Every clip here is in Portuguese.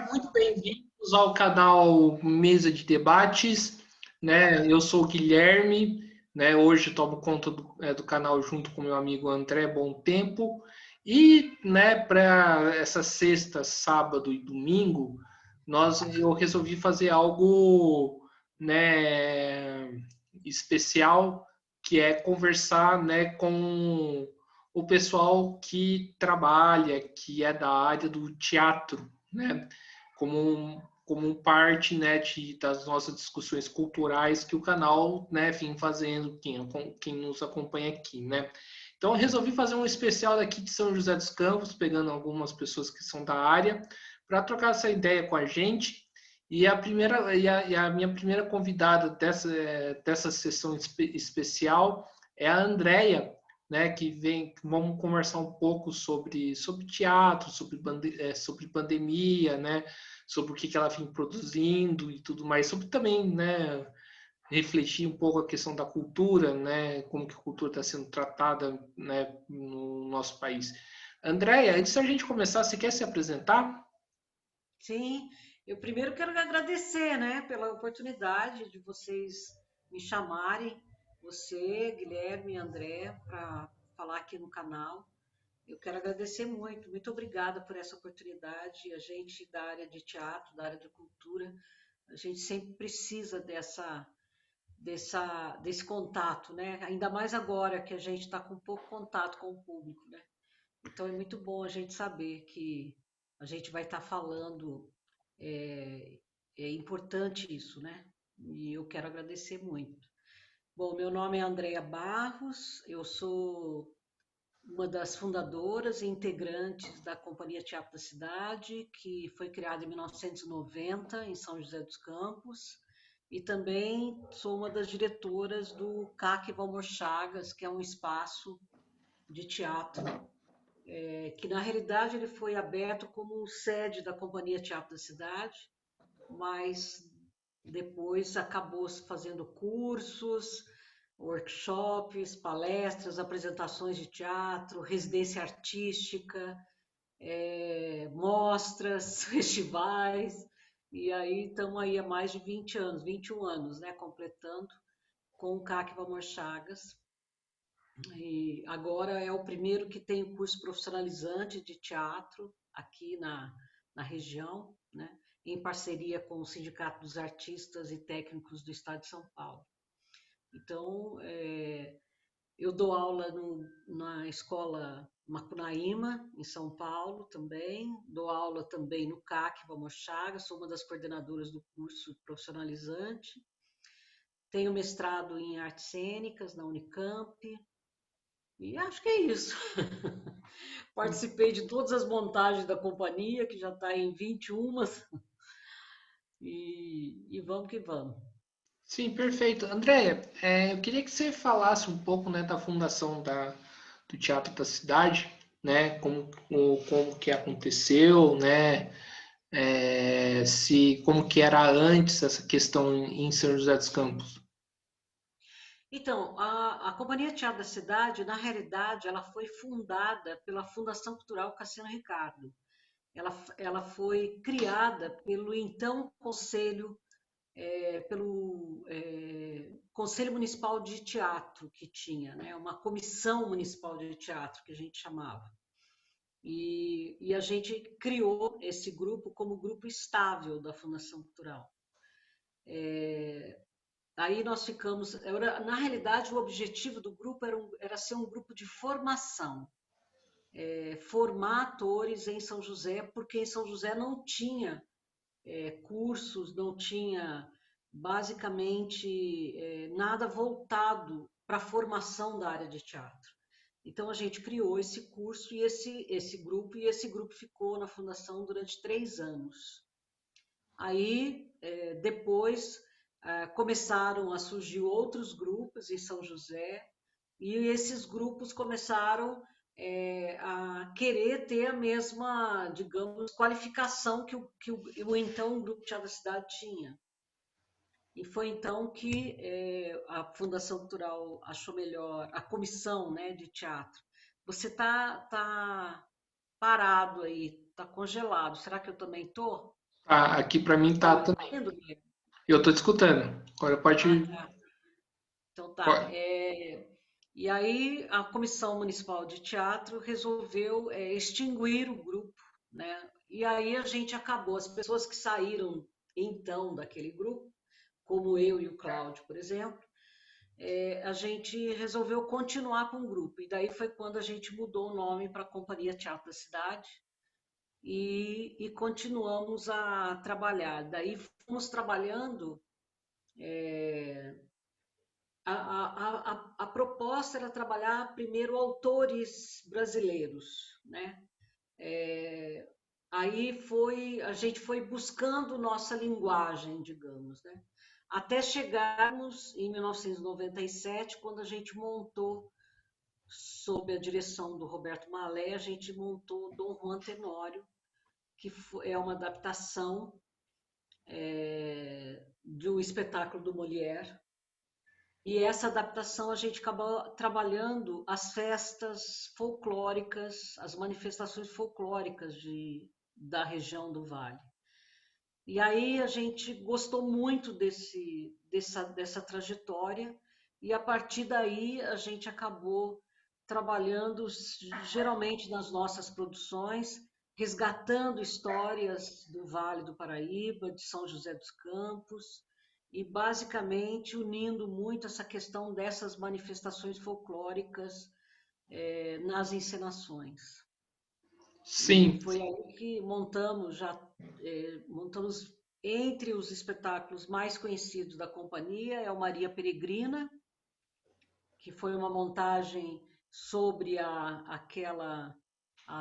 Muito bem-vindos ao canal Mesa de Debates, né? Eu sou o Guilherme, né? Hoje tomo conta do canal junto com meu amigo André Bom Tempo e, né? Para essa sexta, sábado e domingo, eu resolvi fazer algo, né? Especial, que é conversar, né? Com o pessoal que trabalha, que é da área do teatro, né? Como parte, né, das nossas discussões culturais que o canal, né, vem fazendo, quem nos acompanha aqui, né. Então eu resolvi fazer um especial daqui de São José dos Campos, pegando algumas pessoas que são da área, para trocar essa ideia com a gente. E a minha primeira convidada dessa sessão especial é a Andrea, né, que vem, vamos conversar um pouco sobre teatro, sobre pandemia, né, sobre o que ela vem produzindo e tudo mais, sobre também, né, refletir um pouco a questão da cultura, né, como que a cultura está sendo tratada, né, no nosso país. Andréia, antes da gente começar, você quer se apresentar? Sim, eu primeiro quero agradecer, né, pela oportunidade de vocês me chamarem, você, Guilherme e André, para falar aqui no canal. Eu quero agradecer muito, muito obrigada por essa oportunidade. A gente da área de teatro, da área de cultura, a gente sempre precisa desse contato, né? Ainda mais agora que a gente está com pouco contato com o público, né? Então é muito bom a gente saber que a gente vai estar falando, é, é importante isso, né? E eu quero agradecer muito. Bom, meu nome é Andrea Barros, eu sou uma das fundadoras e integrantes da Companhia Teatro da Cidade, que foi criada em 1990 em São José dos Campos, e também sou uma das diretoras do CAC Valmor Chagas, que é um espaço de teatro que na realidade ele foi aberto como sede da Companhia Teatro da Cidade, mas depois acabou fazendo cursos, workshops, palestras, apresentações de teatro, residência artística, mostras, festivais, e aí estamos aí há mais de 20 anos, 21 anos, né, completando com o CAC Valmor Chagas. E agora é o primeiro que tem o curso profissionalizante de teatro aqui na região, né? Em parceria com o Sindicato dos Artistas e Técnicos do Estado de São Paulo. Então, eu dou aula na escola Macunaíma, em São Paulo também, dou aula também no CAC Valmor Chagas, sou uma das coordenadoras do curso profissionalizante, tenho mestrado em artes cênicas na Unicamp, e acho que é isso. Participei de todas as montagens da companhia, que já está em 21, e vamos que vamos. Sim, perfeito. Andréia, eu queria que você falasse um pouco, né, da fundação do Teatro da Cidade, né, como que aconteceu, né, se como que era antes essa questão em São José dos Campos. Então, a Companhia Teatro da Cidade, na realidade, ela foi fundada pela Fundação Cultural Cassiano Ricardo. Ela foi criada pelo então Conselho Municipal de Teatro que tinha, né? Uma comissão municipal de teatro que a gente chamava. E a gente criou esse grupo como grupo estável da Fundação Cultural. Aí nós ficamos. Na realidade, o objetivo do grupo era ser um grupo de formação, formar atores em São José, porque em São José não tinha cursos, não tinha basicamente nada voltado para a formação da área de teatro. Então a gente criou esse curso e esse grupo, e esse grupo ficou na fundação durante 3 anos. Aí depois começaram a surgir outros grupos em São José, e esses grupos começaram a querer ter a mesma, digamos, qualificação que o então Grupo Teatro da Cidade tinha. E foi então que a Fundação Cultural achou melhor, a comissão, né, de teatro. Você tá parado aí, tá congelado. Será que eu também tô? Tá, aqui para mim Tá tá me também. ouvindo, Guilherme? Eu tô te escutando. Agora Ah, pode. tá. Então tá. pode- E aí a Comissão Municipal de Teatro resolveu extinguir o grupo, né? E aí a gente acabou, as pessoas que saíram então daquele grupo, como eu e o Cláudio, por exemplo, a gente resolveu continuar com o grupo. E daí foi quando a gente mudou o nome para a Companhia Teatro da Cidade e continuamos a trabalhar. Daí fomos trabalhando. A proposta era trabalhar primeiro autores brasileiros, né? Aí a gente foi buscando nossa linguagem, digamos, né? Até chegarmos em 1997, quando a gente montou, sob a direção do Roberto Malé, a gente montou Dom Juan Tenório, que é uma adaptação do espetáculo do Molière. E essa adaptação a gente acabou trabalhando as festas folclóricas, as manifestações folclóricas da região do Vale. E aí a gente gostou muito dessa trajetória e a partir daí a gente acabou trabalhando geralmente nas nossas produções, resgatando histórias do Vale do Paraíba, de São José dos Campos e basicamente unindo muito essa questão dessas manifestações folclóricas nas encenações. E Sim, foi aí que montamos entre os espetáculos mais conhecidos da companhia é o Maria Peregrina, que foi uma montagem sobre a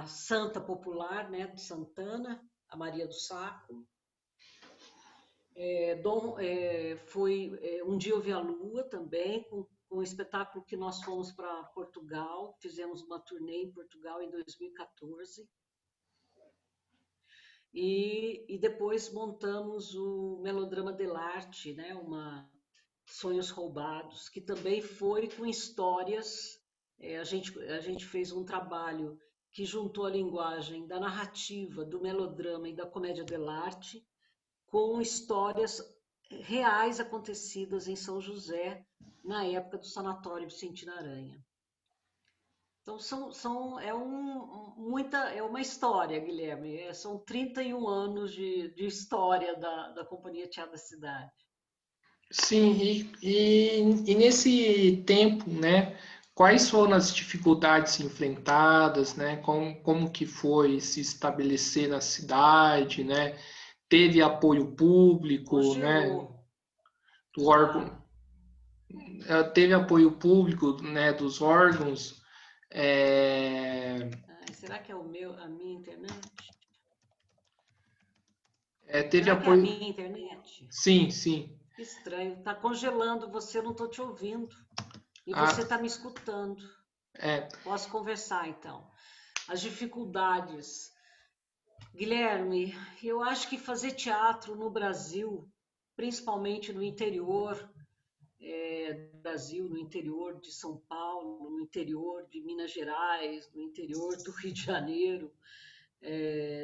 santa popular, né, de Santana, a Maria do Saco. Foi Um Dia Eu Vi a Lua também, com um espetáculo que nós fomos para Portugal, fizemos uma turnê em Portugal em 2014. E depois montamos o Melodrama dell'arte, né? Sonhos Roubados, que também foi com histórias. A gente fez um trabalho que juntou a linguagem da narrativa, do melodrama e da comédia dell'arte com histórias reais acontecidas em São José na época do Sanatório Vicentina Aranha. Então é uma história, Guilherme. São 31 anos de história da Companhia Teatro da Cidade. sim. E nesse tempo, né? Quais foram as dificuldades enfrentadas, né? Como que foi se estabelecer na cidade, né? Teve apoio público, né? Congelou. Do órgão, Ah, teve apoio público, né? Dos órgãos. É, será que é a minha internet? teve Será que é a apoio. minha internet? Sim, sim. Que estranho. Está congelando você, eu não estou te ouvindo. E Ah, você está me escutando. é, Posso conversar, então. As dificuldades. Guilherme, eu acho que fazer teatro no Brasil, principalmente no interior do Brasil, no interior de São Paulo, no interior de Minas Gerais, no interior do Rio de Janeiro,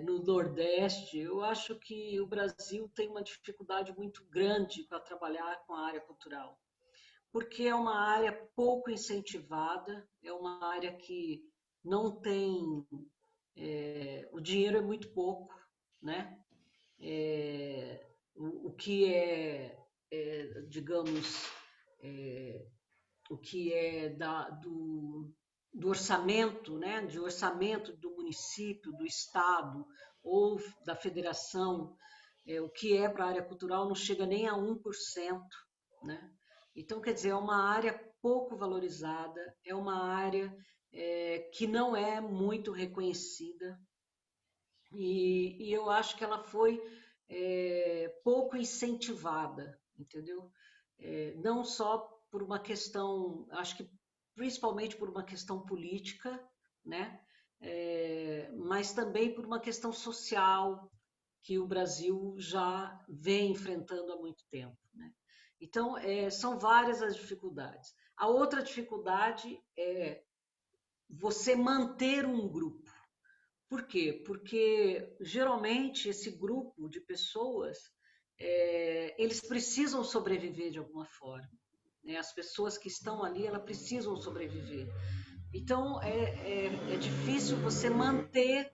no Nordeste, eu acho que o Brasil tem uma dificuldade muito grande para trabalhar com a área cultural, porque é uma área pouco incentivada, é uma área que não tem o dinheiro é muito pouco, né? O que digamos, é, o que é do orçamento, né? De orçamento do município, do estado ou da federação, o que é para a área cultural não chega nem a 1%, né? Então, quer dizer, é uma área pouco valorizada, é uma área que não é muito reconhecida, e eu acho que ela foi pouco incentivada, entendeu? Não só por uma questão, acho que principalmente por uma questão política, né? Mas também por uma questão social que o Brasil já vem enfrentando há muito tempo, né? Então, são várias as dificuldades. A outra dificuldade é você manter um grupo. Por quê? Porque geralmente esse grupo de pessoas, eles precisam sobreviver de alguma forma, né? As pessoas que estão ali, elas precisam sobreviver. Então é difícil você manter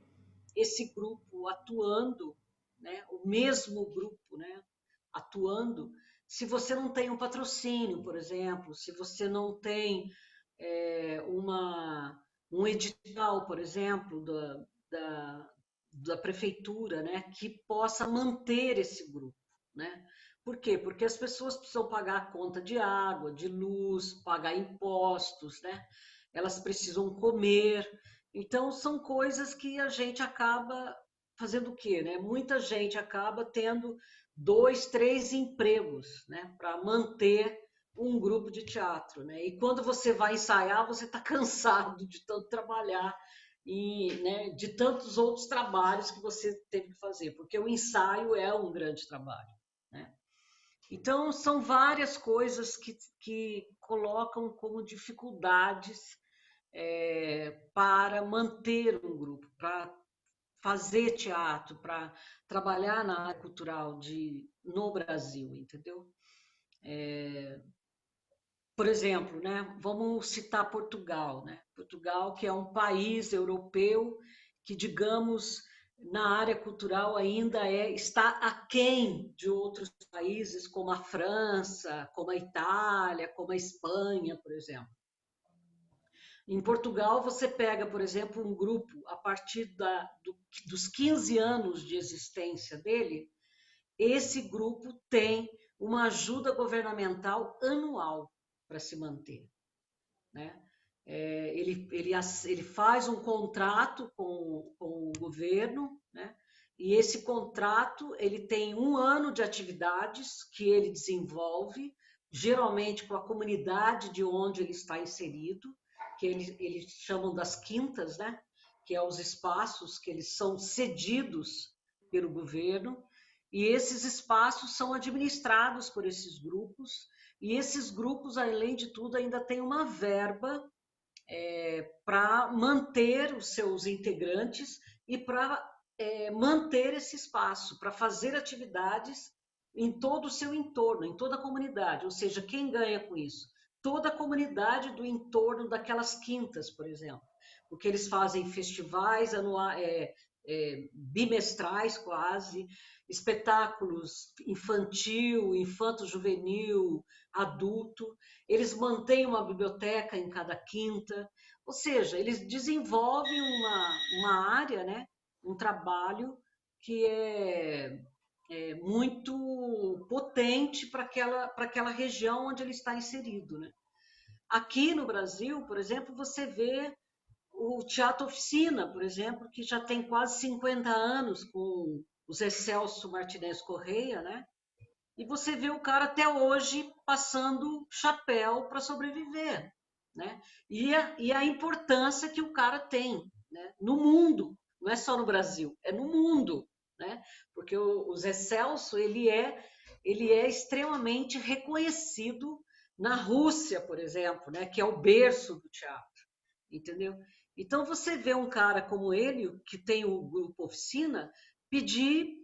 esse grupo atuando, né? O mesmo grupo, né? Atuando, se você não tem um patrocínio, por exemplo, se você não tem um edital, por exemplo, da, da prefeitura, né, que possa manter esse grupo, né? Por quê? Porque as pessoas precisam pagar a conta de água, de luz, pagar impostos, né? Elas precisam comer. Então, são coisas que a gente acaba fazendo o quê, né? Muita gente acaba tendo 2, 3 empregos, né, para manter um grupo de teatro, né? E quando você vai ensaiar, você está cansado de tanto trabalhar e, né, de tantos outros trabalhos que você teve que fazer, porque o ensaio é um grande trabalho, né? Então, são várias coisas que colocam como dificuldades para manter um grupo, para fazer teatro, para trabalhar na área cultural no Brasil, entendeu? Por exemplo, né, vamos citar Portugal, né? Portugal, que é um país europeu que, digamos, na área cultural ainda está aquém de outros países, como a França, como a Itália, como a Espanha, por exemplo. Em Portugal, você pega, por exemplo, um grupo, a partir dos 15 anos de existência dele, esse grupo tem uma ajuda governamental anual para se manter, né? Ele faz um contrato com o governo, né? E esse contrato ele tem um ano de atividades que ele desenvolve, geralmente com a comunidade de onde ele está inserido, que eles chamam das quintas, né? Que é os espaços que eles são cedidos pelo governo, e esses espaços são administrados por esses grupos, e esses grupos, além de tudo, ainda têm uma verba para manter os seus integrantes e para manter esse espaço, para fazer atividades em todo o seu entorno, em toda a comunidade. Ou seja, quem ganha com isso? Toda a comunidade do entorno daquelas quintas, por exemplo. Porque eles fazem festivais bimestrais quase, espetáculos infantil, infanto-juvenil, adulto. Eles mantêm uma biblioteca em cada quinta, ou seja, eles desenvolvem uma área, né, um trabalho que é muito potente para aquela região onde ele está inserido, né? Aqui no Brasil, por exemplo, você vê o Teatro Oficina, por exemplo, que já tem quase 50 anos com o Zé Celso Martinez Correia, né? E você vê o cara até hoje passando chapéu para sobreviver, né? E a importância que o cara tem, né? No mundo, não é só no Brasil, é no mundo, né? Porque o Zé Celso, ele é extremamente reconhecido na Rússia, por exemplo, né? Que é o berço do teatro, entendeu? Então você vê um cara como ele, que tem o grupo Oficina, pedir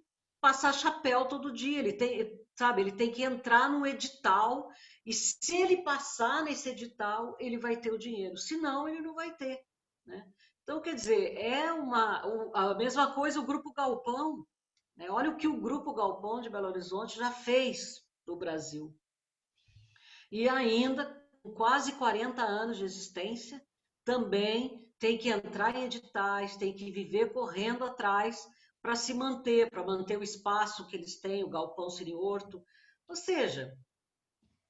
passar chapéu todo dia, ele tem, sabe, ele tem que entrar no edital e se ele passar nesse edital, ele vai ter o dinheiro, senão ele não vai ter, né? Então, quer dizer, a mesma coisa o Grupo Galpão, né? Olha o que o Grupo Galpão de Belo Horizonte já fez no Brasil. E ainda, com quase 40 anos de existência, também tem que entrar em editais, tem que viver correndo atrás para se manter, para manter o espaço que eles têm, o Galpão Cine Horto. Ou seja,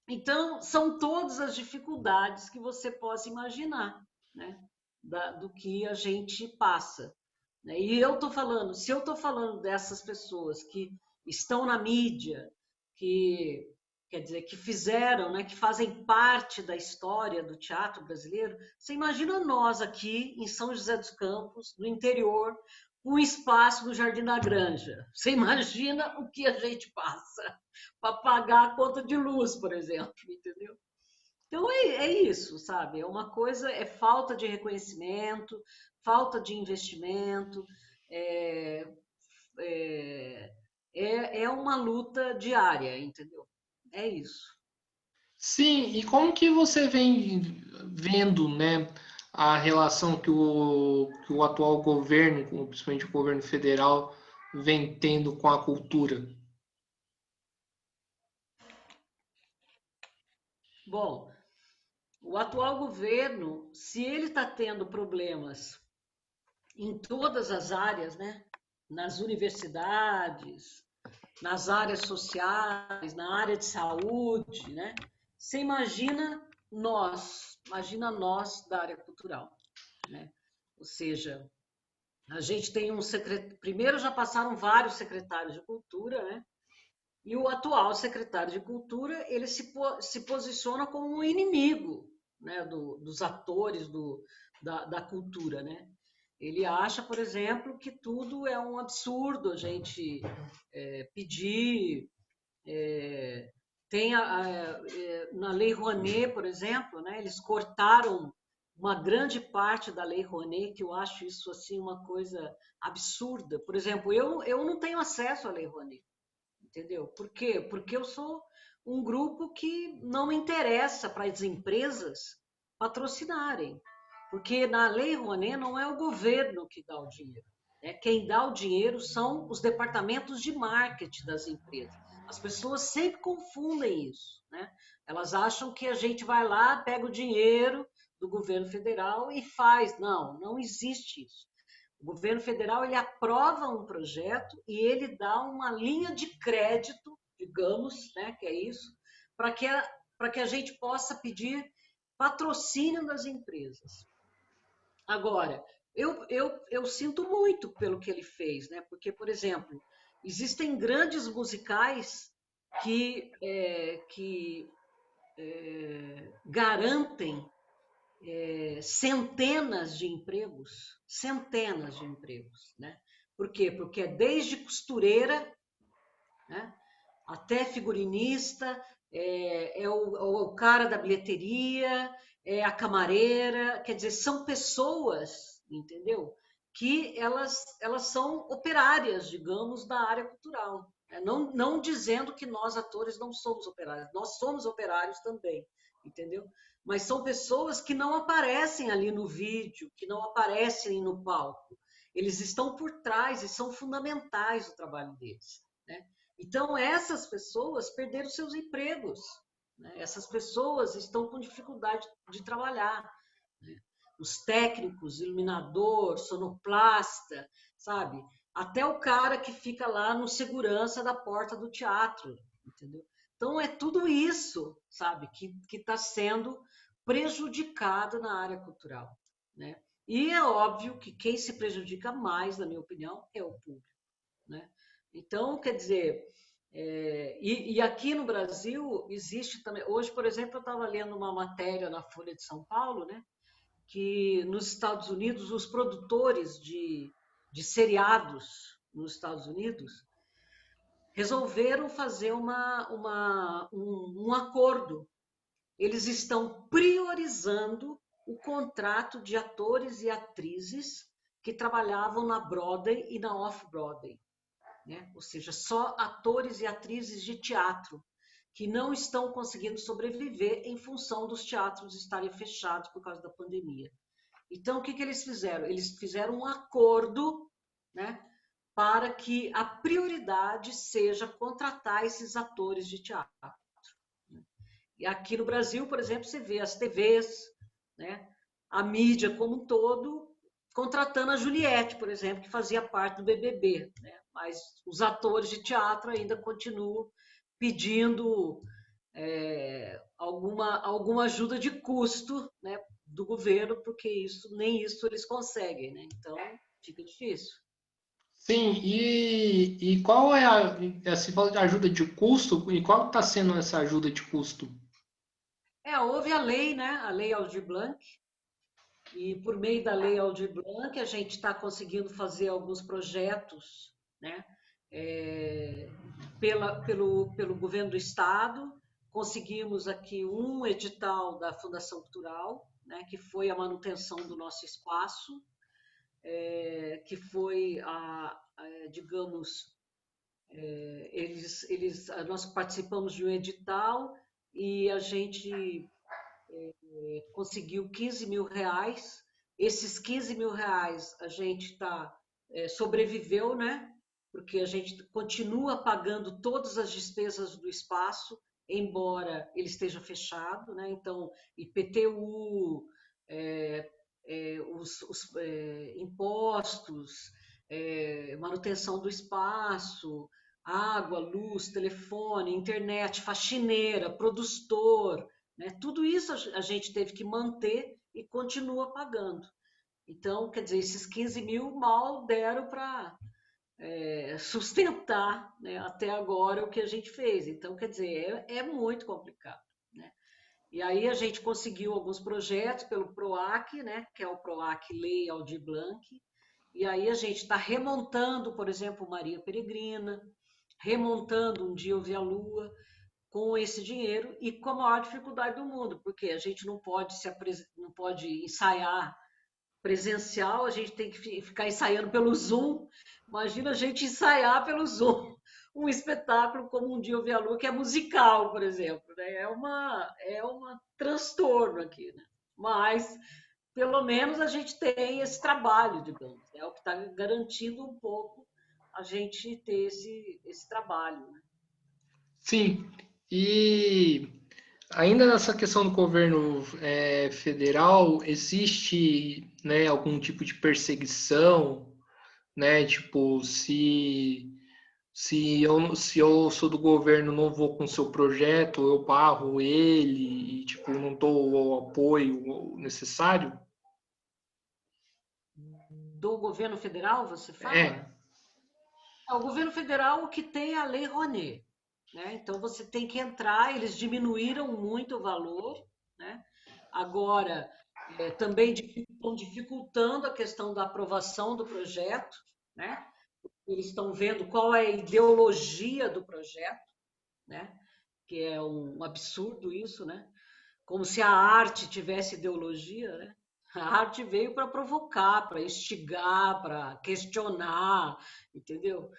então são todas as dificuldades que você possa imaginar, né? Do que a gente passa, né? E eu estou falando, se eu estou falando dessas pessoas que estão na mídia, que quer dizer, que fizeram, né, que fazem parte da história do teatro brasileiro, você imagina nós aqui em São José dos Campos, no interior, um espaço no Jardim da Granja. Você imagina o que a gente passa para pagar a conta de luz, por exemplo, entendeu? Então é isso, sabe? É uma coisa, é falta de reconhecimento, falta de investimento, é, é, é uma luta diária, entendeu? É isso. Sim, e como que você vem vendo, né, a relação que o atual governo, principalmente o governo federal, vem tendo com a cultura? Bom, o atual governo, se ele está tendo problemas em todas as áreas, né? Nas universidades, nas áreas sociais, na área de saúde, né? Você imagina nós da área cultural, né? Ou seja, a gente tem um secretário, primeiro já passaram vários secretários de cultura, né? E o atual secretário de cultura, ele se posiciona como um inimigo, né, dos atores da cultura, né? Ele acha, por exemplo, que tudo é um absurdo a gente pedir. Tem na Lei Rouanet, por exemplo, né, eles cortaram uma grande parte da Lei Rouanet, que eu acho isso assim uma coisa absurda. Por exemplo, eu não tenho acesso à Lei Rouanet, entendeu? Por quê? Porque eu sou um grupo que não me interessa para as empresas patrocinarem. Porque na Lei Rouanet não é o governo que dá o dinheiro, né? Quem dá o dinheiro são os departamentos de marketing das empresas. As pessoas sempre confundem isso, né? Elas acham que a gente vai lá, pega o dinheiro do governo federal e faz. Não, não existe isso. O governo federal ele aprova um projeto e ele dá uma linha de crédito, digamos, né, que é isso, para que a gente possa pedir patrocínio das empresas. Agora, eu sinto muito pelo que ele fez, né? Porque, por exemplo, existem grandes musicais que garantem centenas de empregos, né? Por quê? Porque é desde costureira, né, até figurinista, o cara da bilheteria, é a camareira, quer dizer, são pessoas, entendeu? Que elas são operárias, digamos, da área cultural. Né? Não dizendo que nós, atores, não somos operários, nós somos operários também, entendeu? Mas são pessoas que não aparecem ali no vídeo, que não aparecem no palco. Eles estão por trás e são fundamentais no trabalho deles, né? Então, essas pessoas perderam seus empregos, né? Essas pessoas estão com dificuldade de trabalhar, né? Os técnicos, iluminador, sonoplasta, sabe? Até o cara que fica lá no segurança da porta do teatro, entendeu? Então, é tudo isso, sabe, que está sendo prejudicado na área cultural, né? E é óbvio que quem se prejudica mais, na minha opinião, é o público, né? Então, quer dizer, e aqui no Brasil existe também. Hoje, por exemplo, eu estava lendo uma matéria na Folha de São Paulo, né, que nos Estados Unidos, os produtores de seriados nos Estados Unidos resolveram fazer um acordo. Eles estão priorizando o contrato de atores e atrizes que trabalhavam na Broadway e na Off-Broadway, né? Ou seja, só atores e atrizes de teatro que não estão conseguindo sobreviver em função dos teatros estarem fechados por causa da pandemia. Então, o que eles fizeram? Eles fizeram um acordo, né, para que a prioridade seja contratar esses atores de teatro. E aqui no Brasil, por exemplo, você vê as TVs, né, a mídia como um todo, contratando a Juliette, por exemplo, que fazia parte do BBB, né? Mas os atores de teatro ainda continuam pedindo alguma ajuda de custo, né, do governo, porque nem isso eles conseguem, né? Então fica difícil. Sim, e qual é se fala de ajuda de custo, e qual está sendo essa ajuda de custo? Houve a lei, né? A Lei Aldir Blanc, e por meio da Lei Aldir Blanc a gente está conseguindo fazer alguns projetos, né? É, pelo governo do estado, conseguimos aqui um edital da Fundação Cultural, né? Que foi a manutenção do nosso espaço. que foi, digamos, nós participamos de um edital e a gente conseguiu 15 mil reais. Esses 15 mil reais a gente sobreviveu, né? Porque a gente continua pagando todas as despesas do espaço, embora ele esteja fechado, né? Então, IPTU, impostos, manutenção do espaço, água, luz, telefone, internet, faxineira, produtor, né? Tudo isso a gente teve que manter e continua pagando. Então, quer dizer, esses 15 mil mal deram para sustentar, né, até agora o que a gente fez. Então, quer dizer, é muito complicado. Né? E aí a gente conseguiu alguns projetos pelo PROAC, né, que é o PROAC Lei Aldir Blanc, e aí a gente está remontando, por exemplo, Maria Peregrina, remontando Um Dia Eu Vi a Lua, com esse dinheiro e com a maior dificuldade do mundo, porque a gente não pode ensaiar presencial, a gente tem que ficar ensaiando pelo Zoom. Imagina a gente ensaiar pelo Zoom um espetáculo como Um Dia Eu Vi a Lua, que é musical, por exemplo. Né? É uma transtorno aqui. Né? Mas, pelo menos, a gente tem esse trabalho, digamos. É o que está garantindo um pouco a gente ter esse trabalho. Né? Sim, e ainda nessa questão do governo federal, existe, né, algum tipo de perseguição, né? Tipo, se eu sou do governo, não vou com o seu projeto, eu barro ele e, tipo, não dou o apoio necessário? Do governo federal, você É, fala? O governo federal, o que tem é a Lei Rouanet, né? Então você tem que entrar, eles diminuíram muito o valor, né? Agora, também estão dificultando a questão da aprovação do projeto, né? Eles estão vendo qual é a ideologia do projeto, né? Que é um absurdo isso, né? Como se a arte tivesse ideologia, né? A arte veio para provocar, para instigar, para questionar, entendeu?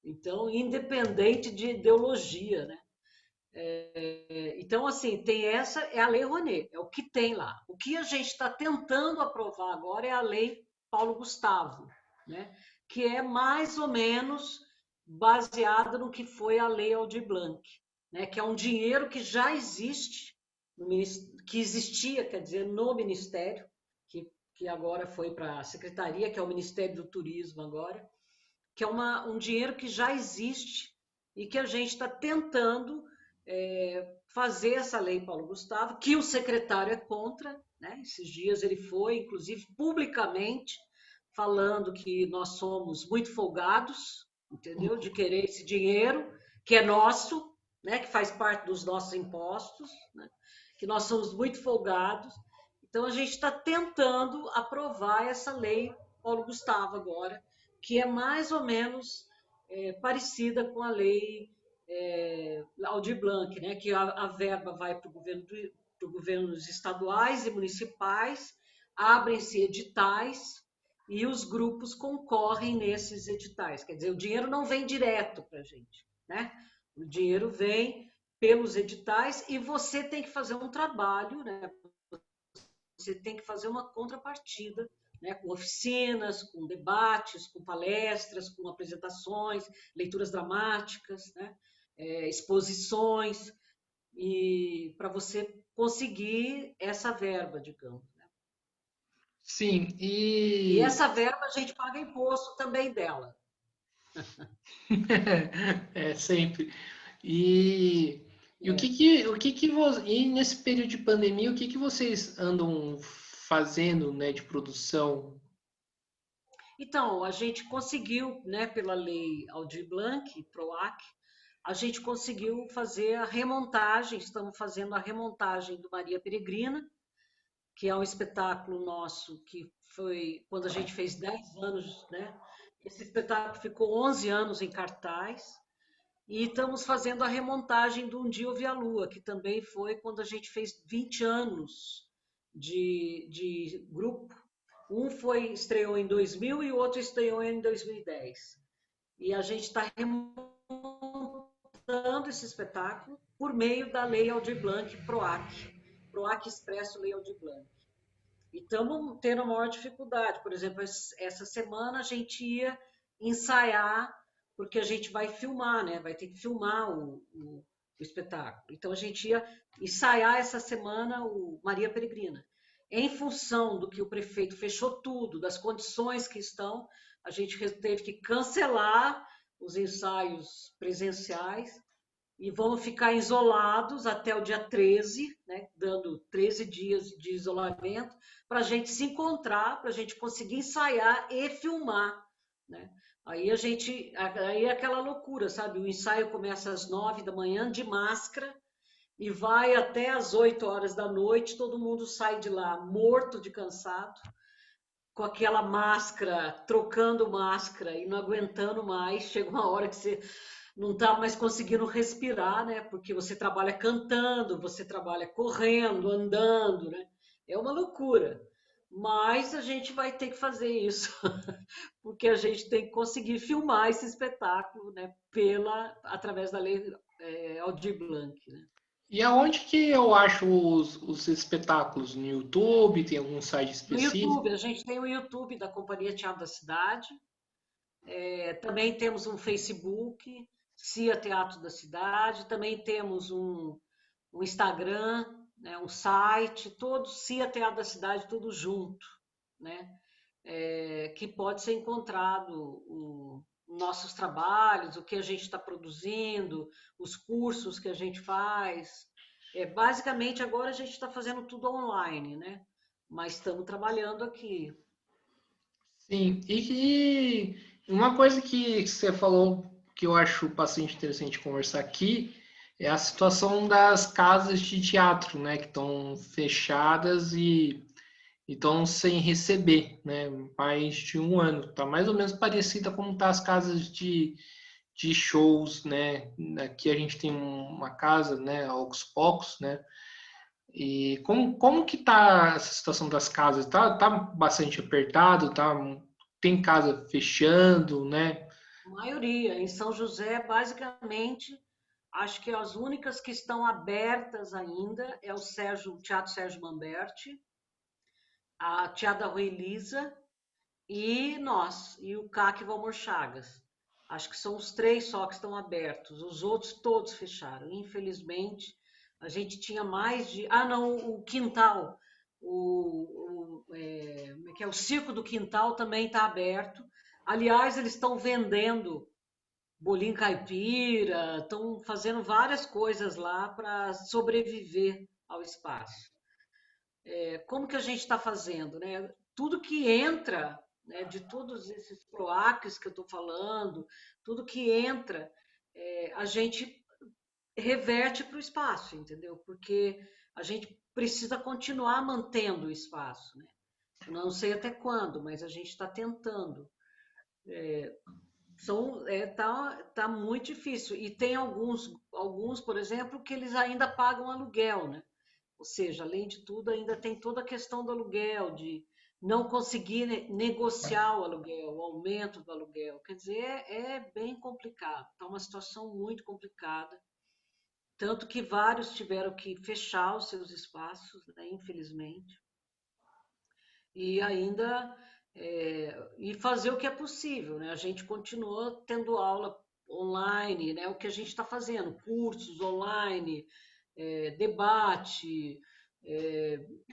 Então, independente de ideologia, né? Então, assim, tem essa, é a Lei Rouanet, é o que tem lá. O que a gente está tentando aprovar agora é a Lei Paulo Gustavo, né? Que é mais ou menos baseada no que foi a Lei Aldir Blanc, né? Que é um dinheiro que já existe, que existia, quer dizer, no Ministério, que agora foi para a Secretaria, que é o Ministério do Turismo agora, que é um dinheiro que já existe e que a gente está tentando fazer essa lei Paulo Gustavo, que o secretário é contra, né? Esses dias ele foi, inclusive publicamente, falando que nós somos muito folgados, entendeu? De querer esse dinheiro que é nosso, né? Que faz parte dos nossos impostos, né? Que nós somos muito folgados. Então a gente está tentando aprovar essa lei Paulo Gustavo agora, que é mais ou menos parecida com a lei Aldir Blanc, né, que a verba vai para o governos estaduais e municipais, abrem-se editais e os grupos concorrem nesses editais. Quer dizer, o dinheiro não vem direto para a gente, né? O dinheiro vem pelos editais e você tem que fazer um trabalho, né? Você tem que fazer uma contrapartida, né, com oficinas, com debates, com palestras, com apresentações, leituras dramáticas, né, exposições, e para você conseguir essa verba, digamos. Né? sim, E e essa verba a gente paga imposto também dela. é sempre. E e nesse período de pandemia, o que que vocês andam fazendo, né, de produção? Então, a gente conseguiu, né, pela lei Aldir Blanc, PROAC, a gente conseguiu fazer a remontagem, estamos fazendo a remontagem do Maria Peregrina, que é um espetáculo nosso que foi quando a gente fez 10 anos, né? Esse espetáculo ficou 11 anos em cartaz. E estamos fazendo a remontagem do Um Dia Eu Vi a Lua, que também foi quando a gente fez 20 anos de grupo. Um estreou em 2000 e o outro estreou em 2010. E a gente está remontando esse espetáculo por meio da Lei Aldir Blanc PROAC, PROAC Expresso Lei Aldir Blanc. E estamos tendo a maior dificuldade. Por exemplo, essa semana a gente ia ensaiar, porque a gente vai filmar, né? Vai ter que filmar o espetáculo. Então a gente ia ensaiar essa semana o Maria Peregrina. Em função do que o prefeito fechou tudo, das condições que estão, a gente teve que cancelar os ensaios presenciais e vamos ficar isolados até o dia 13, né, dando 13 dias de isolamento, para a gente se encontrar, para a gente conseguir ensaiar e filmar. Né? Aí aí é aquela loucura, sabe? O ensaio começa às 9 da manhã, de máscara, e vai até às 8 horas da noite, todo mundo sai de lá morto de cansado, com aquela máscara, trocando máscara e não aguentando mais. Chega uma hora que você não está mais conseguindo respirar, né? Porque você trabalha cantando, você trabalha correndo, andando, né? É uma loucura. Mas a gente vai ter que fazer isso, porque a gente tem que conseguir filmar esse espetáculo, né? Através da lei Aldir Blanc, né? E aonde que eu acho os espetáculos? No YouTube? Tem algum site No específico? YouTube, a gente tem o YouTube da Companhia Teatro da Cidade. Também temos um Facebook, CIA Teatro da Cidade, também temos um Instagram, né, um site, todos CIA Teatro da Cidade, tudo junto, né? Que pode ser encontrado nossos trabalhos, o que a gente está produzindo, os cursos que a gente faz. Basicamente, agora a gente está fazendo tudo online, né? Mas estamos trabalhando aqui. Sim, e que uma coisa que você falou que eu acho bastante interessante conversar aqui é a situação das casas de teatro, né, que estão fechadas e estão sem receber, né, mais de um ano. Tá mais ou menos parecida como tá as casas de shows, né? Aqui a gente tem uma casa, né, aos poucos, né? E como que tá essa situação das casas? Tá bastante apertado, tem casa fechando, né? A maioria. Em São José, basicamente, acho que as únicas que estão abertas ainda é o Teatro Sérgio Manberti, a Teatro da Rua Elisa e nós, e o CAC Valmor Chagas. Acho que são os três só que estão abertos. Os outros todos fecharam. Infelizmente, a gente tinha mais de. Ah, não, o Quintal. Como é que é? O Circo do Quintal também está aberto. Aliás, eles estão vendendo bolinho caipira, estão fazendo várias coisas lá para sobreviver ao espaço. Como que a gente está fazendo, né? Tudo que entra, né, de todos esses PROACs que eu estou falando, tudo que entra, a gente reverte para o espaço, entendeu? Porque a gente precisa continuar mantendo o espaço, né? Eu não sei até quando, mas a gente está tentando. Tá muito difícil. E tem alguns, por exemplo, que eles ainda pagam aluguel, né? Ou seja, além de tudo, ainda tem toda a questão do aluguel, de não conseguir negociar o aluguel, o aumento do aluguel. Quer dizer, é bem complicado. Está uma situação muito complicada. Tanto que vários tiveram que fechar os seus espaços, né, infelizmente. E ainda e fazer o que é possível, né? A gente continua tendo aula online, né? O que a gente está fazendo, cursos online, debate,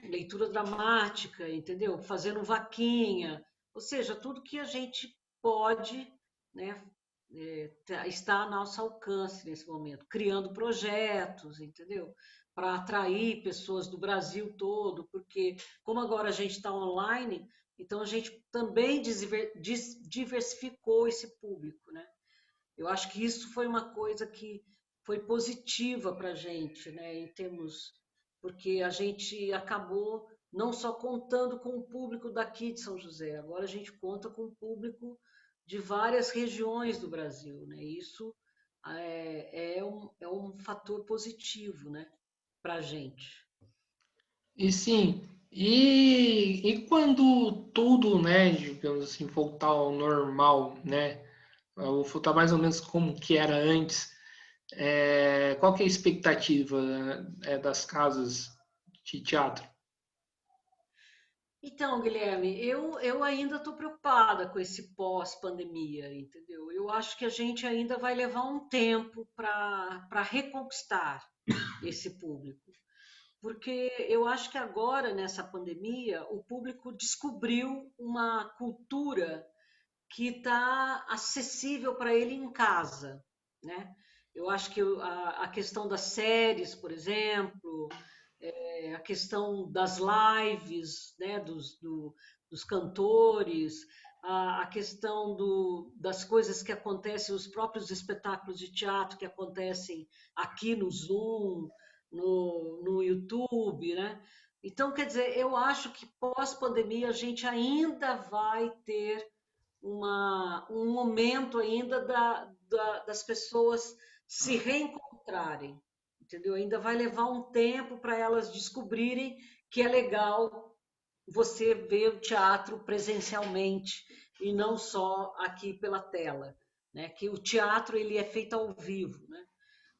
leitura dramática, entendeu? Fazendo vaquinha, ou seja, tudo que a gente pode, né? Está a nosso alcance nesse momento, criando projetos, entendeu? Para atrair pessoas do Brasil todo, porque como agora a gente está online, então a gente também diversificou esse público, né? Eu acho que isso foi uma coisa que foi positiva para a gente, né? Em termos, porque a gente acabou não só contando com o público daqui de São José, agora a gente conta com o público de várias regiões do Brasil, né? Isso é um fator positivo, né? Para a gente. E sim, E quando tudo, né, digamos assim, voltar ao normal, né, ou voltar mais ou menos como que era antes, qual que é a expectativa, das casas de teatro? Então, Guilherme, eu ainda estou preocupada com esse pós-pandemia, entendeu? Eu acho que a gente ainda vai levar um tempo para reconquistar esse público, porque eu acho que agora, nessa pandemia, o público descobriu uma cultura que está acessível para ele em casa, né? Eu acho que a questão das séries, por exemplo, a questão das lives, né, dos cantores, a questão das coisas que acontecem, os próprios espetáculos de teatro que acontecem aqui no Zoom, no YouTube, né? Então, quer dizer, eu acho que pós-pandemia a gente ainda vai ter um momento ainda das pessoas se reencontrarem, entendeu? Ainda vai levar um tempo para elas descobrirem que é legal você ver o teatro presencialmente e não só aqui pela tela, né? Que o teatro ele é feito ao vivo, né?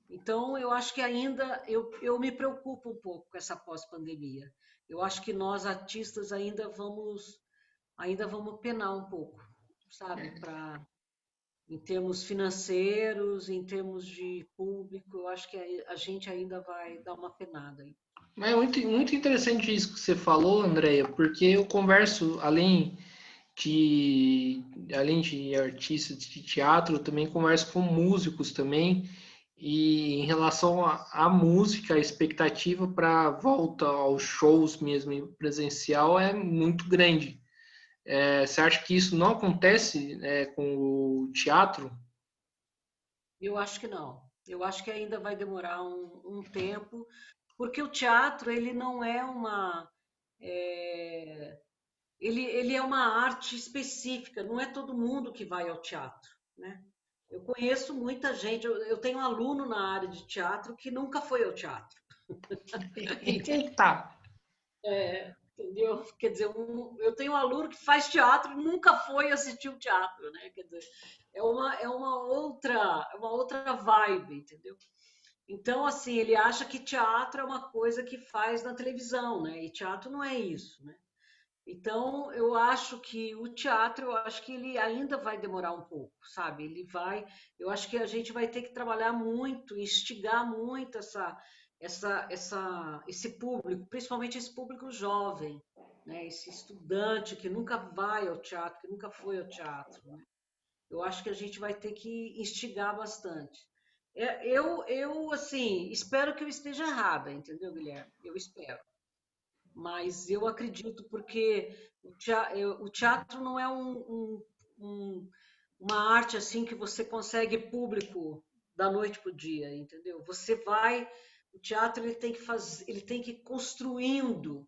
Então eu acho que ainda eu me preocupo um pouco com essa pós-pandemia. Eu acho que nós artistas ainda vamos penar um pouco, sabe, em termos financeiros, em termos de público, eu acho que a gente ainda vai dar uma penada aí. Mas é muito, muito interessante isso que você falou, Andréia, porque eu converso, de, além de artistas de teatro, eu também converso com músicos também, e em relação à música, a expectativa para a volta aos shows mesmo em presencial é muito grande. Você acha que isso não acontece, com o teatro? Eu acho que não. Eu acho que ainda vai demorar um tempo, porque o teatro, ele não é é, ele é uma arte específica, não é todo mundo que vai ao teatro, né? Eu conheço muita gente, eu tenho um aluno na área de teatro que nunca foi ao teatro. Eita! Entendeu? Quer dizer, eu tenho um aluno que faz teatro e nunca foi assistir o teatro, né? Quer dizer, é uma outra vibe, entendeu? Então, assim, ele acha que teatro é uma coisa que faz na televisão, né? E teatro não é isso, né? Então, eu acho que o teatro, eu acho que ele ainda vai demorar um pouco, sabe? Eu acho que a gente vai ter que trabalhar muito, instigar muito esse público, principalmente esse público jovem, né? Esse estudante que nunca vai ao teatro, que nunca foi ao teatro, né? Eu acho que a gente vai ter que instigar bastante. Assim, espero que eu esteja errada, entendeu, Guilherme? Eu espero. Mas eu acredito porque o teatro não é um- uma arte assim que você consegue público da noite para o dia, entendeu? O teatro ele tem que fazer, ele tem que ir construindo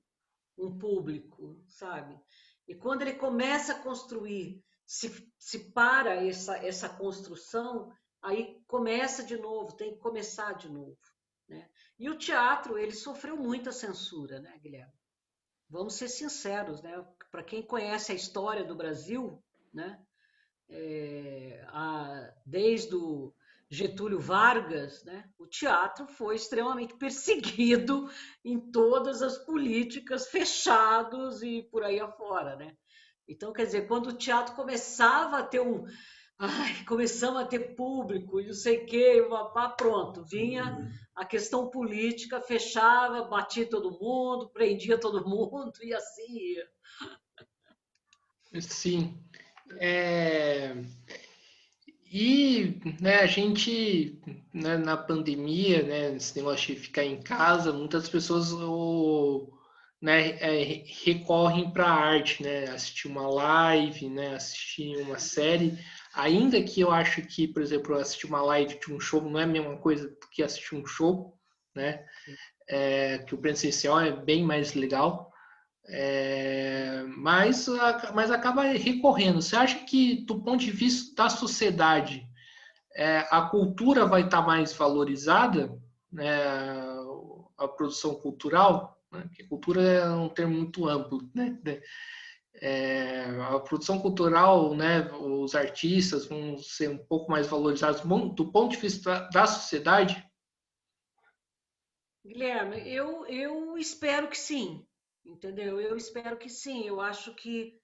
um público, sabe? E quando ele começa a construir, se para essa construção, aí começa de novo, tem que começar de novo, né? E o teatro, ele sofreu muita censura, né, Guilherme? Vamos ser sinceros, né? Para quem conhece a história do Brasil, né? Desde o Getúlio Vargas, né? O teatro foi extremamente perseguido em todas as políticas, fechados e por aí afora, né? Então, quer dizer, quando o teatro começava a ter começamos a ter público e não sei o quê, pronto, vinha a questão política, fechava, batia todo mundo, prendia todo mundo e assim ia. Sim. É, E, né, a gente, né, na pandemia, né, esse negócio de ficar em casa, muitas pessoas, né, recorrem para a arte, né, assistir uma live, né, assistir uma série, ainda que eu acho que, por exemplo, assistir uma live de um show não é a mesma coisa do que assistir um show, né, que o presencial é bem mais legal, mas acaba recorrendo. Você acha que, do ponto de vista da sociedade, a cultura vai estar mais valorizada, né, a produção cultural? né? Porque cultura é um termo muito amplo, né? A produção cultural, né, os artistas vão ser um pouco mais valorizados do ponto de vista da sociedade? Guilherme, eu espero que sim, entendeu? Eu espero que sim. Eu acho que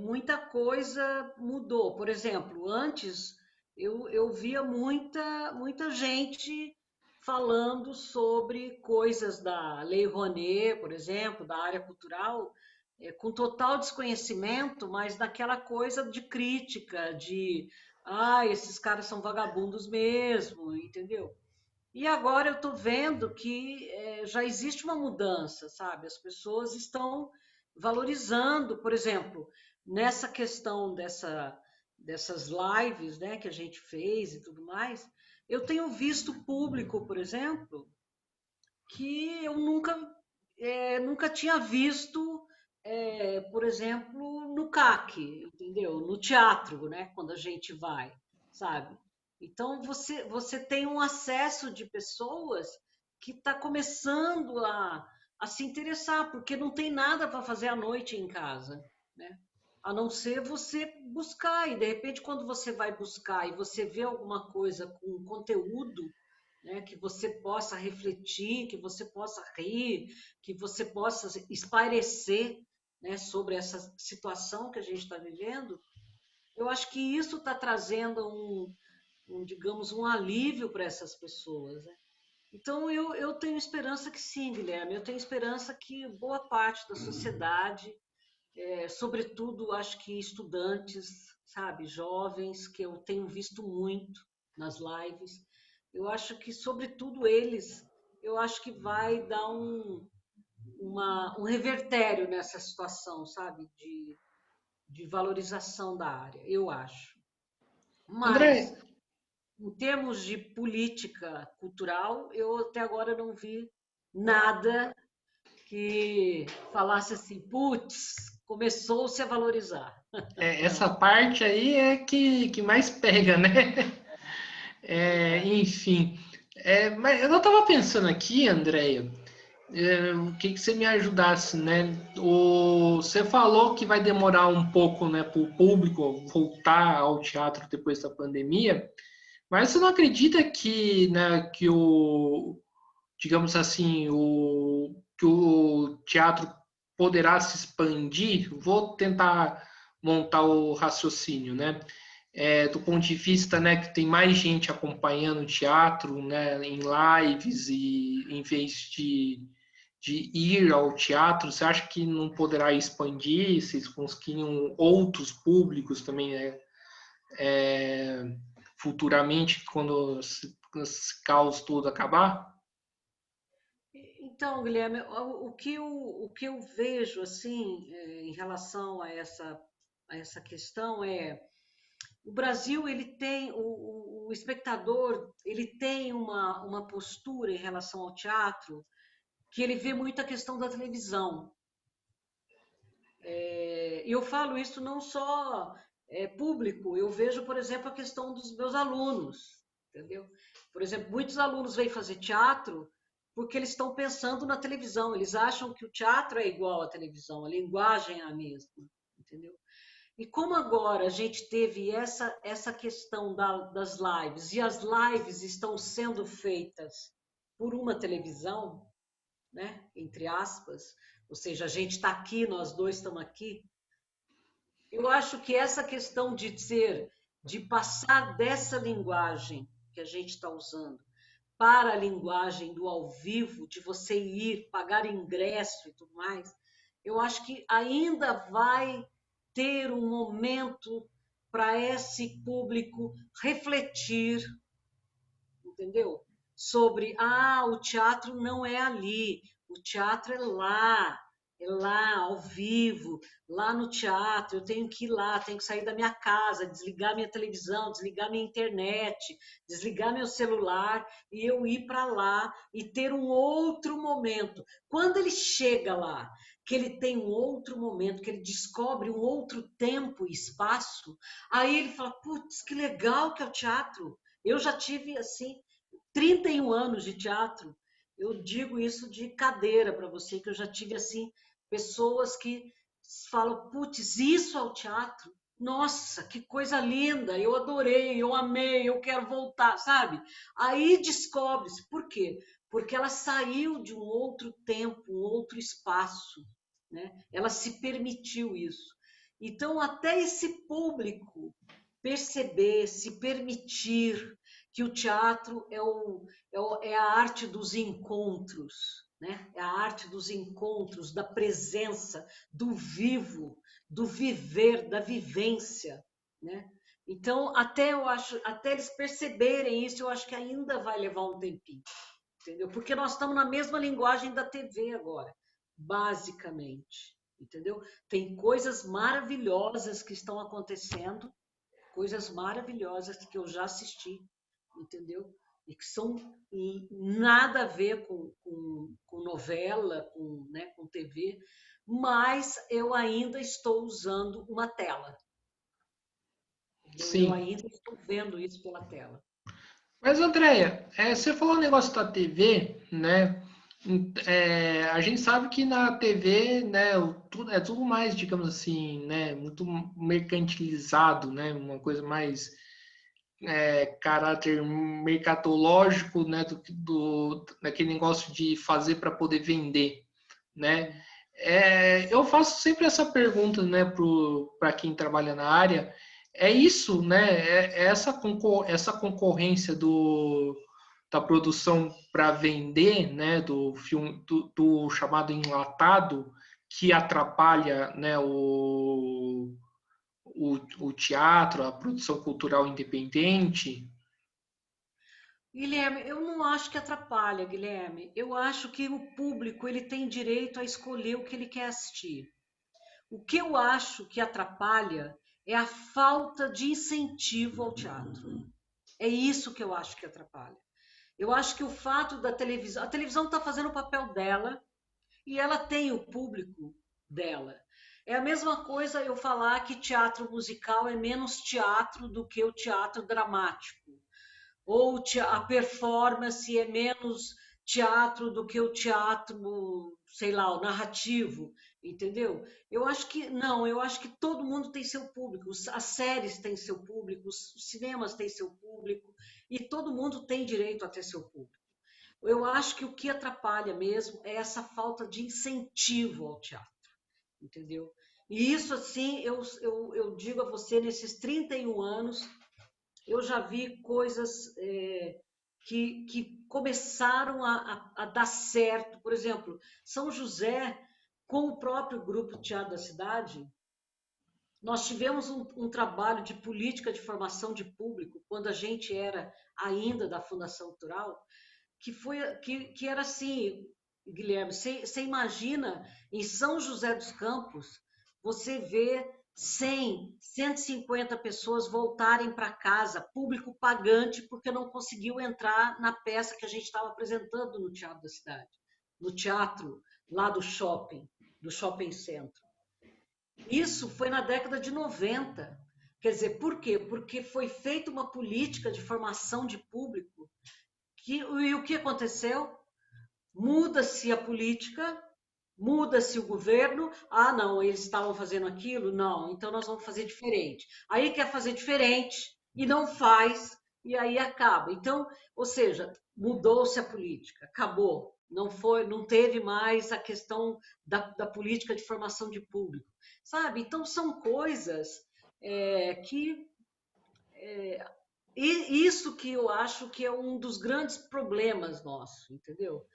muita coisa mudou. Por exemplo, antes eu via muita gente falando sobre coisas da Lei Rouanet, por exemplo, da área cultural, com total desconhecimento, mas daquela coisa de crítica, de esses caras são vagabundos mesmo, entendeu? E agora eu estou vendo que já existe uma mudança, sabe? As pessoas estão valorizando, por exemplo, nessa questão dessas lives, né, que a gente fez e tudo mais. Eu tenho visto público, por exemplo, que eu nunca tinha visto, por exemplo, no CAC, entendeu? No teatro, né? Quando a gente vai, sabe? Então você tem um acesso de pessoas que está começando a se interessar, porque não tem nada para fazer à noite em casa, né? A não ser você buscar, e de repente, quando você vai buscar e você vê alguma coisa com conteúdo, né, que você possa refletir, que você possa rir, que você possa espairecer, né, sobre essa situação que a gente está vivendo, eu acho que isso está trazendo digamos, um alívio para essas pessoas, né? Então, eu tenho esperança que sim, Guilherme, eu tenho esperança que boa parte da sociedade, sobretudo, acho que estudantes, sabe, jovens, que eu tenho visto muito nas lives, eu acho que, sobretudo eles, eu acho que vai dar um revertério nessa situação, sabe, de valorização da área, eu acho. Mas, André, em termos de política cultural, eu até agora não vi nada que falasse assim, putz, começou-se a valorizar. essa Não. parte aí é que mais pega, né? Enfim, mas eu estava pensando aqui, Andréia, o que você me ajudasse, né? Você falou que vai demorar um pouco, né, para o público voltar ao teatro depois da pandemia, mas você não acredita que, né, digamos assim, que o teatro poderá se expandir? Vou tentar montar o raciocínio, né? Do ponto de vista, né, que tem mais gente acompanhando o teatro, né, em lives e em vez de ir ao teatro, você acha que não poderá expandir? Vocês conseguiriam outros públicos também, né, futuramente, quando esse caos todo acabar? Então, Guilherme, o que eu vejo assim em relação a essa questão o Brasil ele tem o espectador ele tem uma postura em relação ao teatro que ele vê muito a questão da televisão. E eu falo isso não só público, eu vejo, por exemplo, a questão dos meus alunos, entendeu? Por exemplo, muitos alunos vêm fazer teatro porque eles estão pensando na televisão, eles acham que o teatro é igual à televisão, a linguagem é a mesma, entendeu? E como agora a gente teve essa questão das lives, e as lives estão sendo feitas por uma televisão, né, entre aspas, ou seja, a gente está aqui, nós dois estamos aqui, eu acho que essa questão de passar dessa linguagem que a gente está usando para a linguagem do ao vivo, de você ir, pagar ingresso e tudo mais, eu acho que ainda vai ter um momento para esse público refletir, entendeu? Sobre, o teatro não é ali, o teatro é lá, ao vivo, lá no teatro, eu tenho que ir lá, tenho que sair da minha casa, desligar minha televisão, desligar minha internet, desligar meu celular e eu ir para lá e ter um outro momento. Quando ele chega lá, que ele tem um outro momento, que ele descobre um outro tempo e espaço, aí ele fala, putz, que legal que é o teatro. Eu já tive, assim, 31 anos de teatro. Eu digo isso de cadeira para você, que eu já tive assim pessoas que falam, putz, isso é o teatro? Nossa, que coisa linda! Eu adorei, eu amei, eu quero voltar, sabe? Aí descobre-se. Por quê? Porque ela saiu de um outro tempo, um outro espaço, né? Ela se permitiu isso. Então, até esse público perceber, se permitir que o teatro é a arte dos encontros, né? É a arte dos encontros, da presença, do vivo, do viver, da vivência, né? Então, até eu acho, até eles perceberem isso, eu acho que ainda vai levar um tempinho, entendeu? Porque nós estamos na mesma linguagem da TV agora, basicamente, entendeu? Tem coisas maravilhosas que estão acontecendo, coisas maravilhosas que eu já assisti, entendeu? E que são nada a ver com novela, né, com TV, mas eu ainda estou usando uma tela. Entendeu? Eu Sim. ainda estou vendo isso pela tela. Mas, Andréia, você falou um negócio da TV, né? A gente sabe que na TV, né, é tudo mais, digamos assim, né, muito mercantilizado, né, uma coisa mais caráter mercadológico, né, daquele negócio de fazer para poder vender, né? Eu faço sempre essa pergunta, né, para quem trabalha na área. É isso, né? Essa concorrência da produção para vender, né, do filme, do chamado enlatado, que atrapalha, né, o teatro, a produção cultural independente. Guilherme, eu não acho que atrapalha, Guilherme. Eu acho que o público ele tem direito a escolher o que ele quer assistir. O que eu acho que atrapalha é a falta de incentivo ao teatro. É isso que eu acho que atrapalha. Eu acho que o fato da televisão, a televisão está fazendo o papel dela e ela tem o público dela. É a mesma coisa eu falar que teatro musical é menos teatro do que o teatro dramático, ou a performance é menos teatro do que o teatro, sei lá, o narrativo, entendeu? Eu acho que não, eu acho que todo mundo tem seu público, as séries têm seu público, os cinemas têm seu público, e todo mundo tem direito a ter seu público. Eu acho que o que atrapalha mesmo é essa falta de incentivo ao teatro, entendeu? E isso, assim, eu digo a você, nesses 31 anos, eu já vi coisas que começaram a dar certo. Por exemplo, São José, com o próprio Grupo Teatro da Cidade, nós tivemos um trabalho de política de formação de público, quando a gente era ainda da Fundação Cultural, que era assim, Guilherme, você imagina em São José dos Campos, você vê 100, 150 pessoas voltarem para casa, público pagante, porque não conseguiu entrar na peça que a gente estava apresentando no Teatro da Cidade, no teatro lá do shopping centro. Isso foi na década de 90. Quer dizer, por quê? Porque foi feita uma política de formação de público e o que aconteceu? Muda-se a política, muda-se o governo. Ah, não, eles estavam fazendo aquilo? Não, então nós vamos fazer diferente. Aí quer fazer diferente e não faz, e aí acaba. Então, ou seja, mudou-se a política, acabou. Não foi, não teve mais a questão da política de formação de público, sabe? Então são coisas que e isso que eu acho que é um dos grandes problemas nossos, entendeu?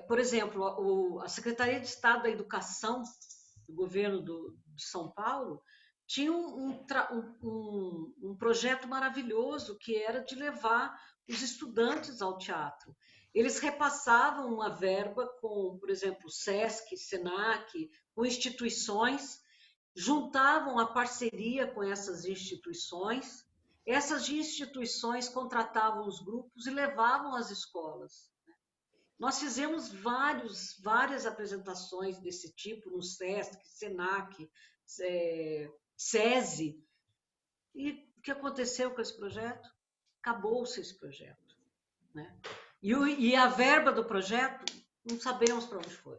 Por exemplo, a Secretaria de Estado da Educação do governo de São Paulo tinha um projeto maravilhoso que era de levar os estudantes ao teatro. Eles repassavam uma verba com, por exemplo, SESC, SENAC, com instituições, juntavam a parceria com essas instituições contratavam os grupos e levavam às escolas. Nós fizemos várias apresentações desse tipo no SESC, SENAC, SESI. E o que aconteceu com esse projeto? Acabou-se esse projeto, né? E a verba do projeto, não sabemos para onde foi.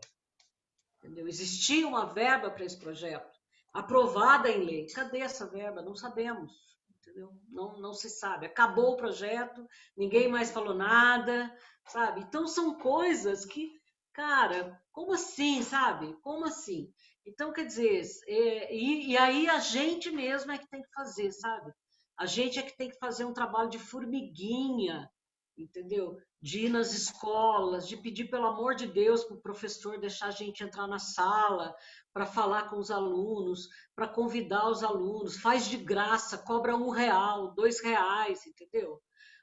Entendeu? Existia uma verba para esse projeto, aprovada em lei. Cadê essa verba? Não sabemos. Entendeu? Não se sabe. Acabou o projeto, ninguém mais falou nada, sabe? Então são coisas que, cara, como assim, sabe? Como assim? Então, quer dizer, e aí a gente mesmo é que tem que fazer, sabe? A gente é que tem que fazer um trabalho de formiguinha, entendeu? De ir nas escolas, de pedir pelo amor de Deus para o professor deixar a gente entrar na sala para falar com os alunos, para convidar os alunos, faz de graça, cobra R$ 1, R$ 2, entendeu?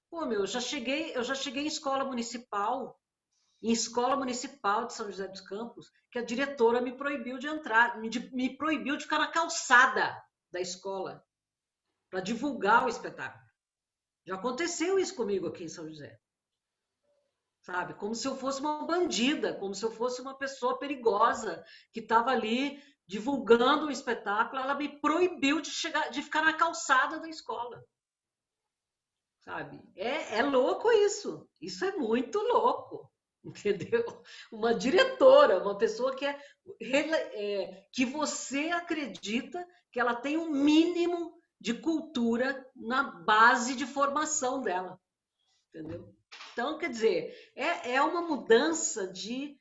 Pô, meu, eu já cheguei em escola municipal de São José dos Campos, que a diretora me proibiu de entrar, me proibiu de ficar na calçada da escola para divulgar o espetáculo. Já aconteceu isso comigo aqui em São José, sabe? Como se eu fosse uma bandida, como se eu fosse uma pessoa perigosa que estava ali divulgando o espetáculo. Ela me proibiu de ficar na calçada da escola, sabe? É louco isso. Isso é muito louco, entendeu? Uma diretora, uma pessoa que você acredita que ela tem um mínimo de cultura na base de formação dela, entendeu? Então, quer dizer, é uma mudança de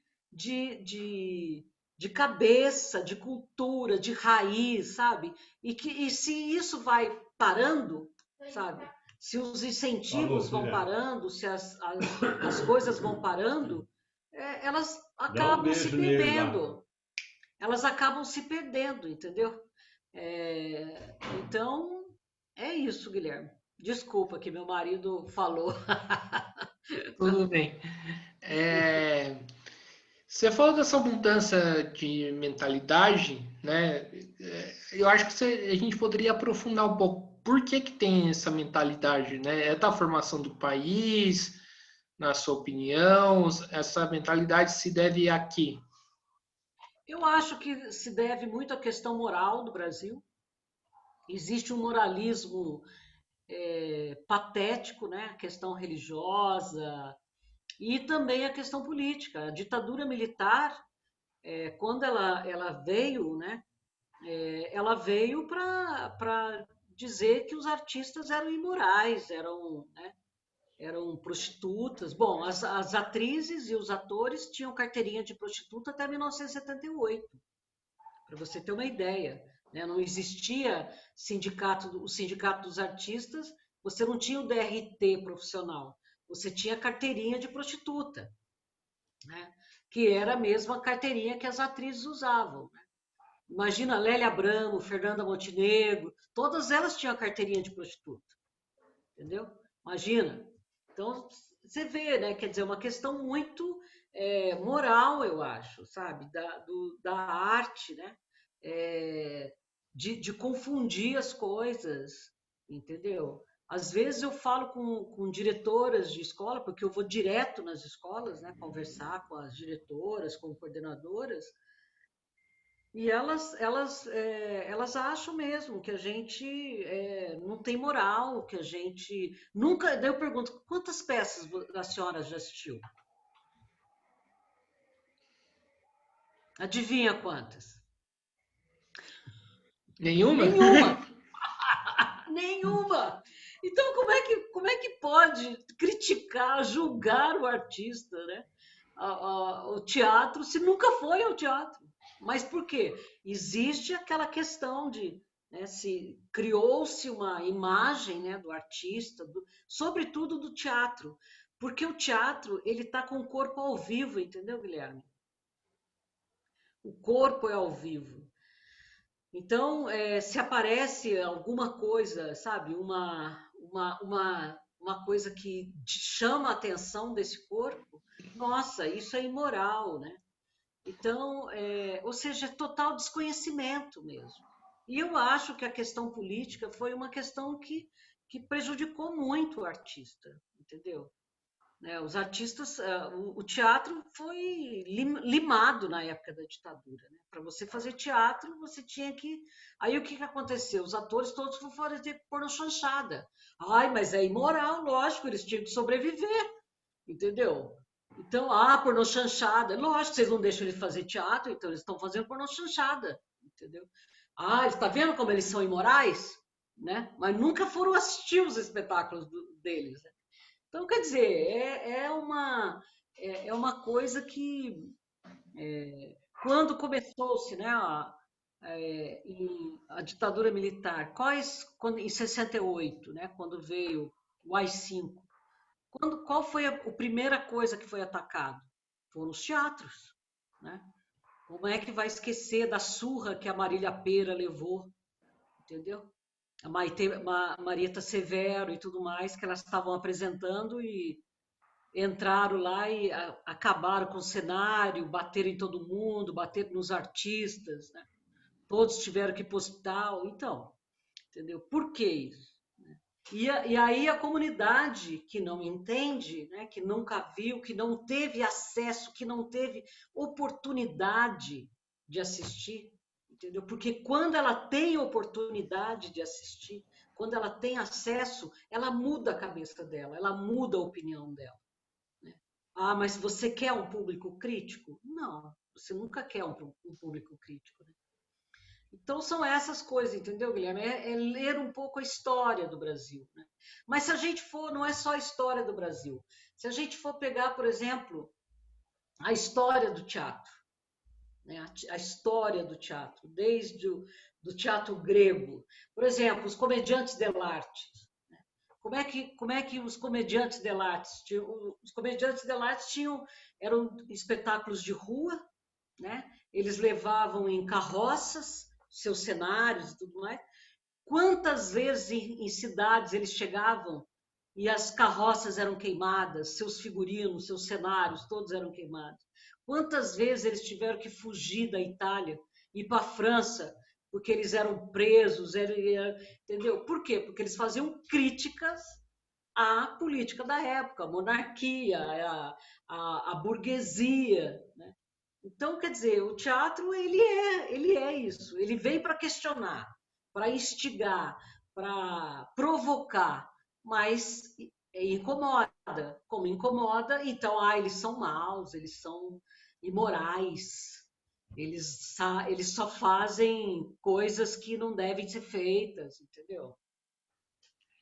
cabeça, de cultura, de raiz, sabe? E se isso vai parando, sabe? Se os incentivos vão parando, se as coisas vão parando, elas Dá um acabam se beijo nele lá. perdendo. Elas acabam se perdendo, entendeu? Então, é isso, Guilherme. Desculpa que meu marido falou. Tudo bem. Você falou dessa mudança de mentalidade, né? Eu acho que a gente poderia aprofundar um pouco. Por que que tem essa mentalidade, né? É da formação do país, na sua opinião? Essa mentalidade se deve a quê? Eu acho que se deve muito à questão moral do Brasil. Existe um moralismo patético, né? A questão religiosa e também a questão política. A ditadura militar, quando ela veio, né? Ela veio para dizer que os artistas eram imorais, eram prostitutas. Bom, as atrizes e os atores tinham carteirinha de prostituta até 1978. Para você ter uma ideia, né? Não existia o sindicato dos artistas, você não tinha o DRT profissional, você tinha carteirinha de prostituta, né? Que era a mesma carteirinha que as atrizes usavam, né? Imagina Lélia Abramo, Fernanda Montenegro, todas elas tinham a carteirinha de prostituta, entendeu? Imagina. Então, você vê, né? Quer dizer, uma questão muito moral, eu acho, sabe? Da arte, né? É, de confundir as coisas, entendeu? Às vezes eu falo com diretoras de escola, porque eu vou direto nas escolas, né? Conversar com as diretoras, com coordenadoras, e elas acham mesmo que a gente não tem moral, que a gente nunca. Daí eu pergunto, quantas peças a senhora já assistiu? Adivinha quantas? Nenhuma? Nenhuma! Nenhuma! Então, como é que pode criticar, julgar o artista, né? O teatro, se nunca foi ao teatro? Mas por quê? Existe aquela questão de, né, se criou-se uma imagem, né, do artista, sobretudo do teatro, porque o teatro ele está com o corpo ao vivo, entendeu, Guilherme? O corpo é ao vivo. Então, se aparece alguma coisa, sabe, uma coisa que te chama a atenção desse corpo, nossa, isso é imoral, né? Então, ou seja, é total desconhecimento mesmo. E eu acho que a questão política foi uma questão que prejudicou muito o artista, entendeu? Né? Os artistas, o teatro foi limado na época da ditadura. Né? Para você fazer teatro, você tinha que. Aí o que aconteceu? Os atores todos foram ter que pôr na chanchada. Ai, mas é imoral, lógico, eles tinham que sobreviver. entendeu? Então, pornô chanchada. Lógico que vocês não deixam ele fazer teatro, então eles estão fazendo pornô chanchada, entendeu? Está vendo como eles são imorais? Né? Mas nunca foram assistir os espetáculos deles. Né? Então, quer dizer, é uma coisa que, quando começou-se, né, a ditadura militar, em 68, né, quando veio o AI-5, qual foi a primeira coisa que foi atacado? Foram os teatros, né? Como é que vai esquecer da surra que a Marília Pêra levou, entendeu? A Marieta Severo e tudo mais, que elas estavam apresentando e entraram lá e acabaram com o cenário, bateram em todo mundo, bateram nos artistas, né? Todos tiveram que ir para o hospital. Então, entendeu? Por que isso? E aí a comunidade que não entende, né, que nunca viu, que não teve acesso, que não teve oportunidade de assistir, entendeu? Porque quando ela tem oportunidade de assistir, quando ela tem acesso, ela muda a cabeça dela, ela muda a opinião dela. Né? Mas você quer um público crítico? Não, você nunca quer um público crítico. Né? Então são essas coisas, entendeu, Guilherme? É ler um pouco a história do Brasil. Né? Mas se a gente for, não é só a história do Brasil. Se a gente for pegar, por exemplo, a história do teatro, né? A história do teatro, desde do teatro grego. Por exemplo, os comediantes dell'arte. Né? Como é que os comediantes dell'arte os comediantes dell'arte eram espetáculos de rua, né? Eles levavam em carroças seus cenários e tudo mais. Quantas vezes em cidades eles chegavam e as carroças eram queimadas, seus figurinos, seus cenários, todos eram queimados. Quantas vezes eles tiveram que fugir da Itália e ir para a França, porque eles eram presos, entendeu? Por quê? Porque eles faziam críticas à política da época, a monarquia, a burguesia, né? Então, quer dizer, o teatro ele é isso, ele vem para questionar, para instigar, para provocar, mas incomoda. Como incomoda, então, eles são maus, eles são imorais, eles só fazem coisas que não devem ser feitas, entendeu?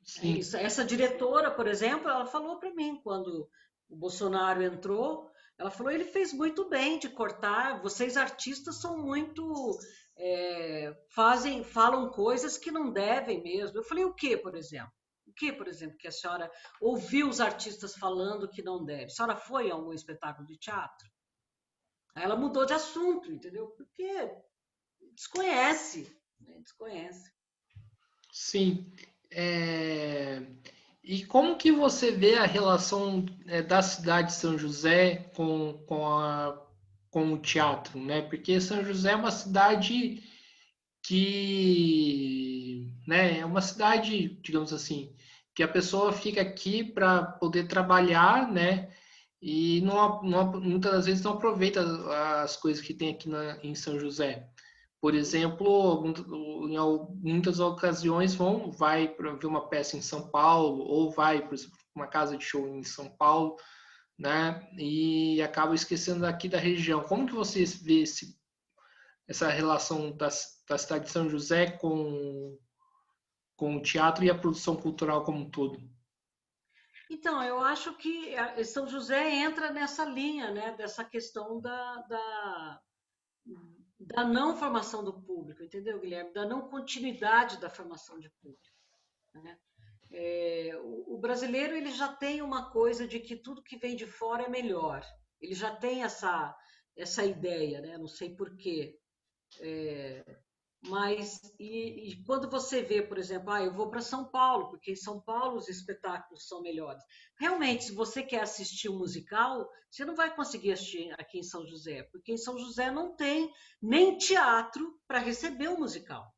É Sim. isso. Essa diretora, por exemplo, ela falou para mim quando o Bolsonaro entrou, ela falou: ele fez muito bem de cortar. Vocês artistas são muito falam coisas que não devem mesmo. Eu falei: o que, por exemplo? O que, por exemplo, que a senhora ouviu os artistas falando que não deve? A senhora foi a algum espetáculo de teatro? Aí ela mudou de assunto, entendeu? Porque desconhece, né? Desconhece. Sim. É, E como que você vê a relação da cidade de São José com o teatro, né? Porque São José é uma cidade que, né, é uma cidade, digamos assim, que a pessoa fica aqui para poder trabalhar, né? E muitas das vezes não aproveita as coisas que tem aqui em São José. Por exemplo, em muitas ocasiões vai para ver uma peça em São Paulo, ou vai, por exemplo, uma casa de show em São Paulo, né? E acaba esquecendo aqui da região. Como que você vê essa relação da cidade de São José com o teatro e a produção cultural como um todo? Então, eu acho que São José entra nessa linha, né, dessa questão da não formação do público, entendeu, Guilherme? Da não continuidade da formação de público. Né? O brasileiro ele já tem uma coisa de que tudo que vem de fora é melhor. Ele já tem essa ideia, né? Não sei por quê. Mas, quando você vê, por exemplo, eu vou para São Paulo, porque em São Paulo os espetáculos são melhores. Realmente, se você quer assistir um musical, você não vai conseguir assistir aqui em São José, porque em São José não tem nem teatro para receber o musical.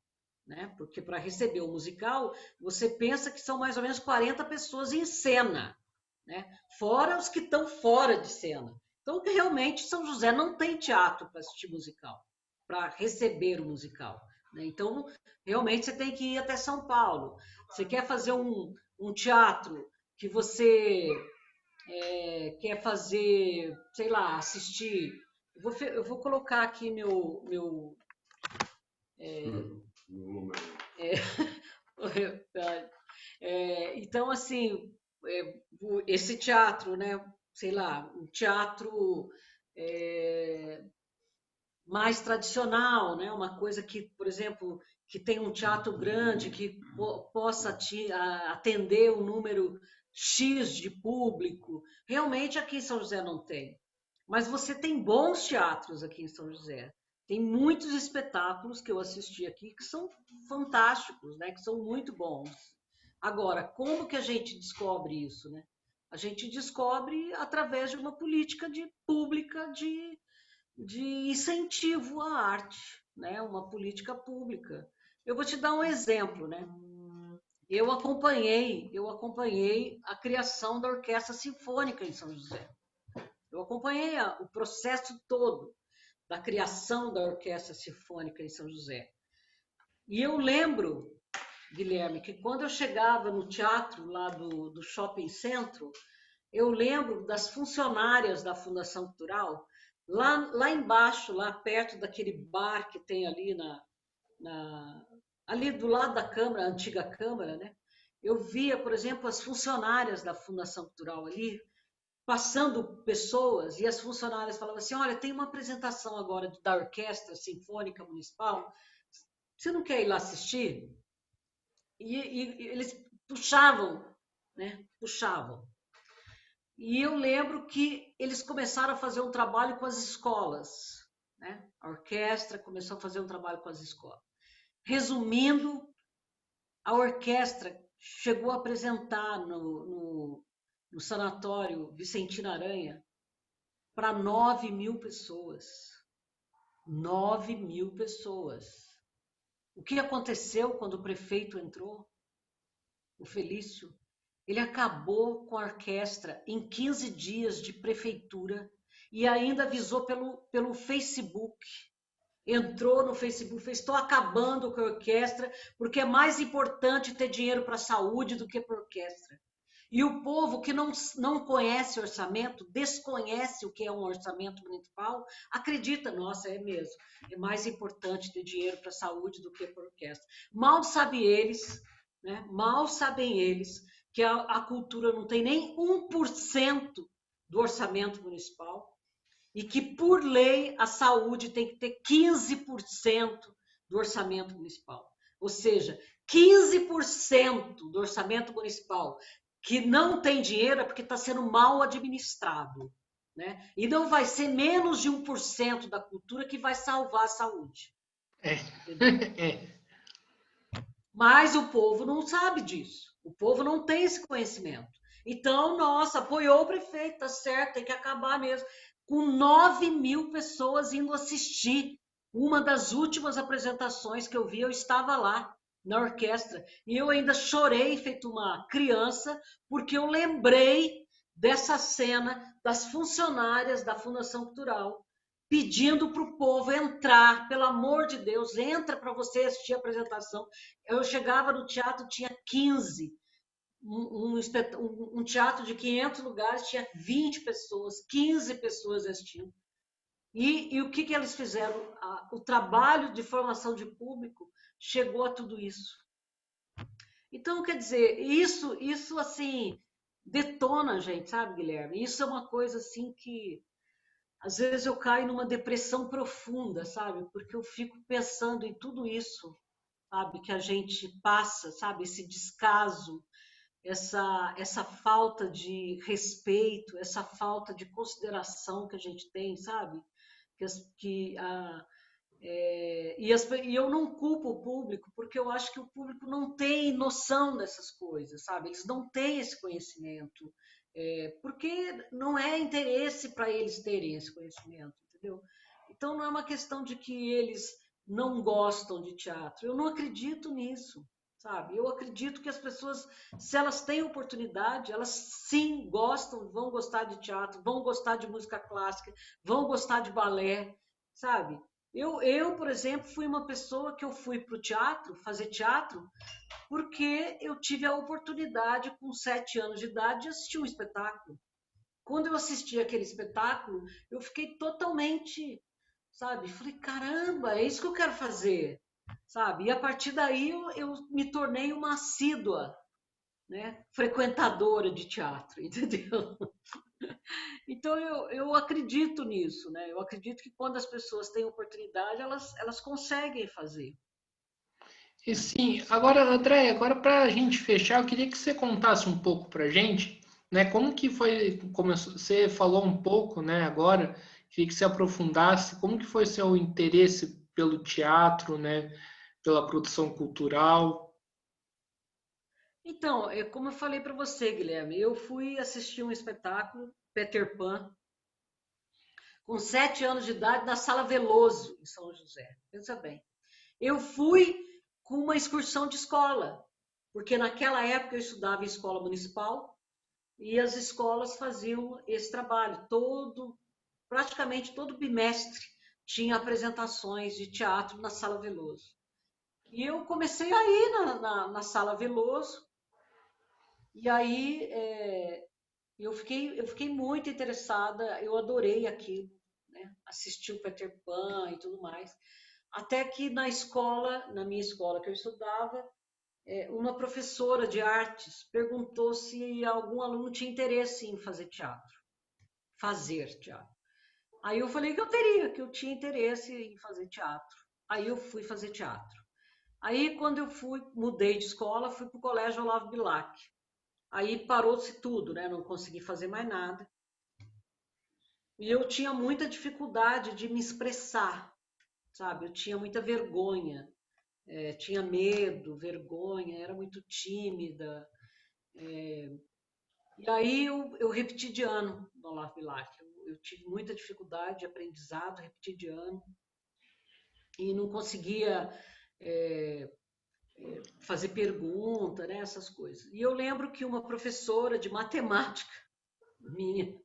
Né? Porque para receber o musical, você pensa que são mais ou menos 40 pessoas em cena, né? Fora os que estão fora de cena. Então, realmente, São José não tem teatro para assistir musical, para receber o musical. Né? Então, realmente, você tem que ir até São Paulo. Você quer fazer um teatro que você quer fazer, sei lá, assistir. Eu vou colocar aqui meu então, assim, esse teatro, né? Sei lá, um teatro é, mais tradicional, né? Uma coisa que, por exemplo, que tem um teatro grande, que possa atender um número X de público. Realmente aqui em São José não tem. Mas você tem bons teatros aqui em São José. Tem muitos espetáculos que eu assisti aqui que são fantásticos, né? Que são muito bons. Agora, como que a gente descobre isso, né? A gente descobre através de uma política pública de incentivo à arte, né? Uma política pública. Eu vou te dar um exemplo, né? Eu acompanhei a criação da Orquestra Sinfônica em São José. Eu acompanhei o processo todo da criação da Orquestra Sinfônica em São José. E eu lembro, Guilherme, que quando eu chegava no teatro lá do Shopping Centro, eu lembro das funcionárias da Fundação Cultural, lá embaixo, lá perto daquele bar que tem ali ali do lado da Câmara, a antiga Câmara, né? Eu via, por exemplo, as funcionárias da Fundação Cultural ali, passando pessoas, e as funcionárias falavam assim: olha, tem uma apresentação agora da Orquestra Sinfônica Municipal, você não quer ir lá assistir? E eles puxavam, né? Puxavam. E eu lembro que eles começaram a fazer um trabalho com as escolas, né? A orquestra começou a fazer um trabalho com as escolas. Resumindo, a orquestra chegou a apresentar no Sanatório Vicentina Aranha para 9.000 pessoas. 9.000 pessoas. O que aconteceu quando o prefeito entrou? O Felício, ele acabou com a orquestra em 15 dias de prefeitura e ainda avisou pelo Facebook. Entrou no Facebook, fez: estou acabando com a orquestra porque é mais importante ter dinheiro para a saúde do que para a orquestra. E o povo que não conhece orçamento, desconhece o que é um orçamento municipal, acredita: nossa, é mesmo, é mais importante ter dinheiro para a saúde do que para a orquestra. Mal sabem eles, né? Mal sabem eles que a cultura não tem nem 1% do orçamento municipal e que, por lei, a saúde tem que ter 15% do orçamento municipal. Ou seja, 15% do orçamento municipal que não tem dinheiro é porque está sendo mal administrado. Né? E não vai ser menos de 1% da cultura que vai salvar a saúde. É. Mas o povo não sabe disso. O povo não tem esse conhecimento. Então, nossa, apoiou o prefeito, tá certo, tem que acabar mesmo. Com 9.000 pessoas indo assistir uma das últimas apresentações que eu vi, eu estava lá na orquestra. E eu ainda chorei, feito uma criança, porque eu lembrei dessa cena das funcionárias da Fundação Cultural pedindo para o povo entrar, pelo amor de Deus, entra para você assistir a apresentação. Eu chegava no teatro, tinha 15. Um teatro de 500 lugares tinha 20 pessoas, 15 pessoas assistindo. E o que eles fizeram? O trabalho de formação de público chegou a tudo isso. Então, quer dizer, isso assim, detona a gente, sabe, Guilherme? Isso é uma coisa assim que às vezes eu caio numa depressão profunda, sabe? Porque eu fico pensando em tudo isso, sabe? Que a gente passa, sabe? Esse descaso, essa falta de respeito, essa falta de consideração que a gente tem, sabe? E eu não culpo o público, porque eu acho que o público não tem noção dessas coisas, sabe? Eles não têm esse conhecimento, porque não é interesse para eles terem esse conhecimento, entendeu? Então não é uma questão de que eles não gostam de teatro. Eu não acredito nisso, sabe? Eu acredito que as pessoas, se elas têm oportunidade, elas sim gostam, vão gostar de teatro, vão gostar de música clássica, vão gostar de balé, sabe? Por exemplo, fui uma pessoa que eu fui para o teatro, fazer teatro, porque eu tive a oportunidade, com 7 anos de idade, de assistir um espetáculo. quando eu assisti aquele espetáculo, eu fiquei totalmente, sabe? Falei, caramba, é isso que eu quero fazer, sabe? E a partir daí eu me tornei uma assídua, né? Frequentadora de teatro, entendeu? Então eu acredito nisso, né? Eu acredito que quando as pessoas têm oportunidade, elas conseguem fazer. E sim, agora, André, agora para a gente fechar, eu queria que você contasse um pouco para a gente, né, como que foi, você falou um pouco, né, agora, queria que você aprofundasse, como que foi seu interesse pelo teatro, né, pela produção cultural. Então, como eu falei para você, Guilherme, eu fui assistir um espetáculo, Peter Pan, com 7 anos de idade, na Sala Veloso, em São José. Pensa bem. Eu fui com uma excursão de escola, porque naquela época eu estudava em escola municipal e as escolas faziam esse trabalho praticamente todo bimestre tinha apresentações de teatro na Sala Veloso. E eu comecei a ir na Sala Veloso, e aí eu fiquei muito interessada, eu adorei aquilo, né? Assisti o Peter Pan e tudo mais. Até que na minha escola que eu estudava, uma professora de artes perguntou se algum aluno tinha interesse em fazer teatro. Aí eu falei que eu tinha interesse em fazer teatro. Aí eu fui fazer teatro. Aí quando mudei de escola, fui para o Colégio Olavo Bilac. Aí parou-se tudo, né? Não consegui fazer mais nada. E eu tinha muita dificuldade de me expressar, sabe? Eu tinha muita vergonha, tinha medo, vergonha, era muito tímida. E aí eu repeti de ano no Olavo Bilac. Eu tive muita dificuldade de aprendizado, repeti de ano, e não conseguia é, fazer pergunta, né, essas coisas. E eu lembro que uma professora de matemática minha,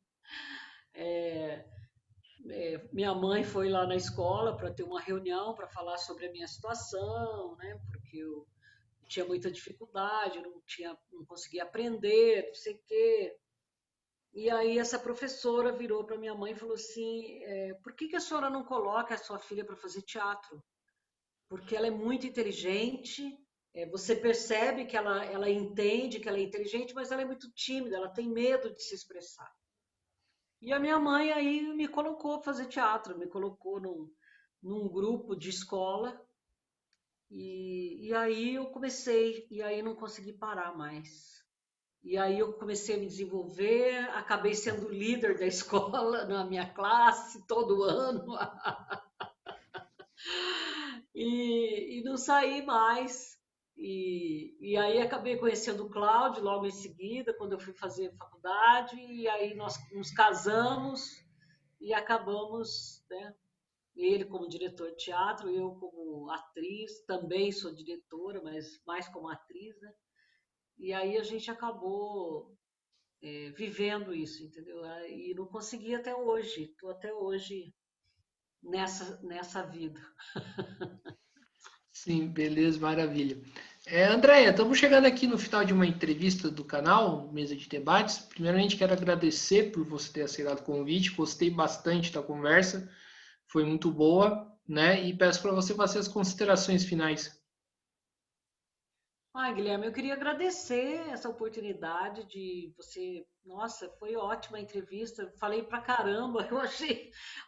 minha mãe foi lá na escola para ter uma reunião para falar sobre a minha situação, né, porque eu tinha muita dificuldade, não conseguia aprender, não sei o quê. E aí essa professora virou para minha mãe e falou assim, por que a senhora não coloca a sua filha para fazer teatro? Porque ela é muito inteligente, você percebe que ela entende que ela é inteligente, mas ela é muito tímida, ela tem medo de se expressar. E a minha mãe aí me colocou para fazer teatro, me colocou num grupo de escola, e aí eu comecei, e aí não consegui parar mais. E aí eu comecei a me desenvolver, acabei sendo líder da escola na minha classe todo ano e não saí mais. E aí acabei conhecendo o Cláudio logo em seguida, quando eu fui fazer faculdade, e aí nós nos casamos e acabamos, né? Ele como diretor de teatro, eu como atriz, também sou diretora, mas mais como atriz, né? E aí a gente acabou vivendo isso, entendeu? E não consegui até hoje, estou até hoje nessa vida. Sim, beleza, maravilha. Andréia, estamos chegando aqui no final de uma entrevista do canal Mesa de Debates. Primeiramente, quero agradecer por você ter aceitado o convite. Gostei bastante da conversa, foi muito boa, né? E peço para você fazer as considerações finais. Ah, Guilherme, eu queria agradecer essa oportunidade de você. Nossa, foi ótima a entrevista. Falei pra caramba,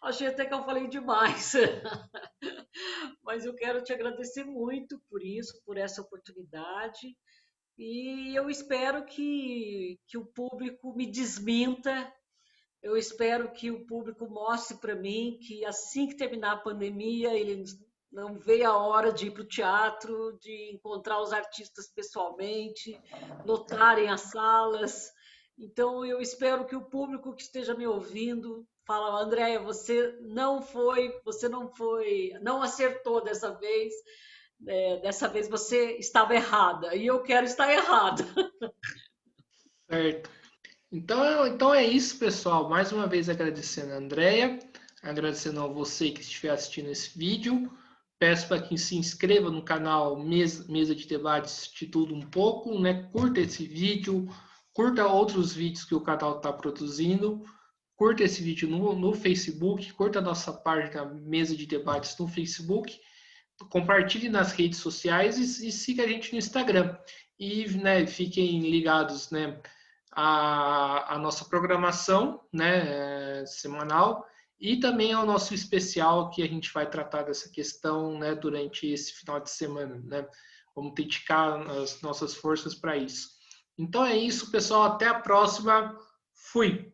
achei até que eu falei demais. Mas eu quero te agradecer muito por isso, por essa oportunidade. E eu espero que o público me desminta. Eu espero que o público mostre para mim que assim que terminar a pandemia, ele não vê a hora de ir para o teatro, de encontrar os artistas pessoalmente, lotarem as salas. Então, eu espero que o público que esteja me ouvindo fala, Andréia, não acertou dessa vez. Dessa vez você estava errada e eu quero estar errada. Certo. Então é isso, pessoal. Mais uma vez agradecendo a Andrea, agradecendo a você que estiver assistindo esse vídeo. Peço para que se inscreva no canal Mesa de Debates de Tudo Um Pouco, né? Curta esse vídeo, curta outros vídeos que o canal está produzindo, curta esse vídeo no Facebook, curta a nossa página Mesa de Debates no Facebook, compartilhe nas redes sociais e siga a gente no Instagram. E, né, fiquem ligados, né, à nossa programação, né, semanal, e também ao nosso especial, que a gente vai tratar dessa questão, né, durante esse final de semana, né? Vamos dedicar as nossas forças para isso. Então é isso, pessoal. Até a próxima. Fui!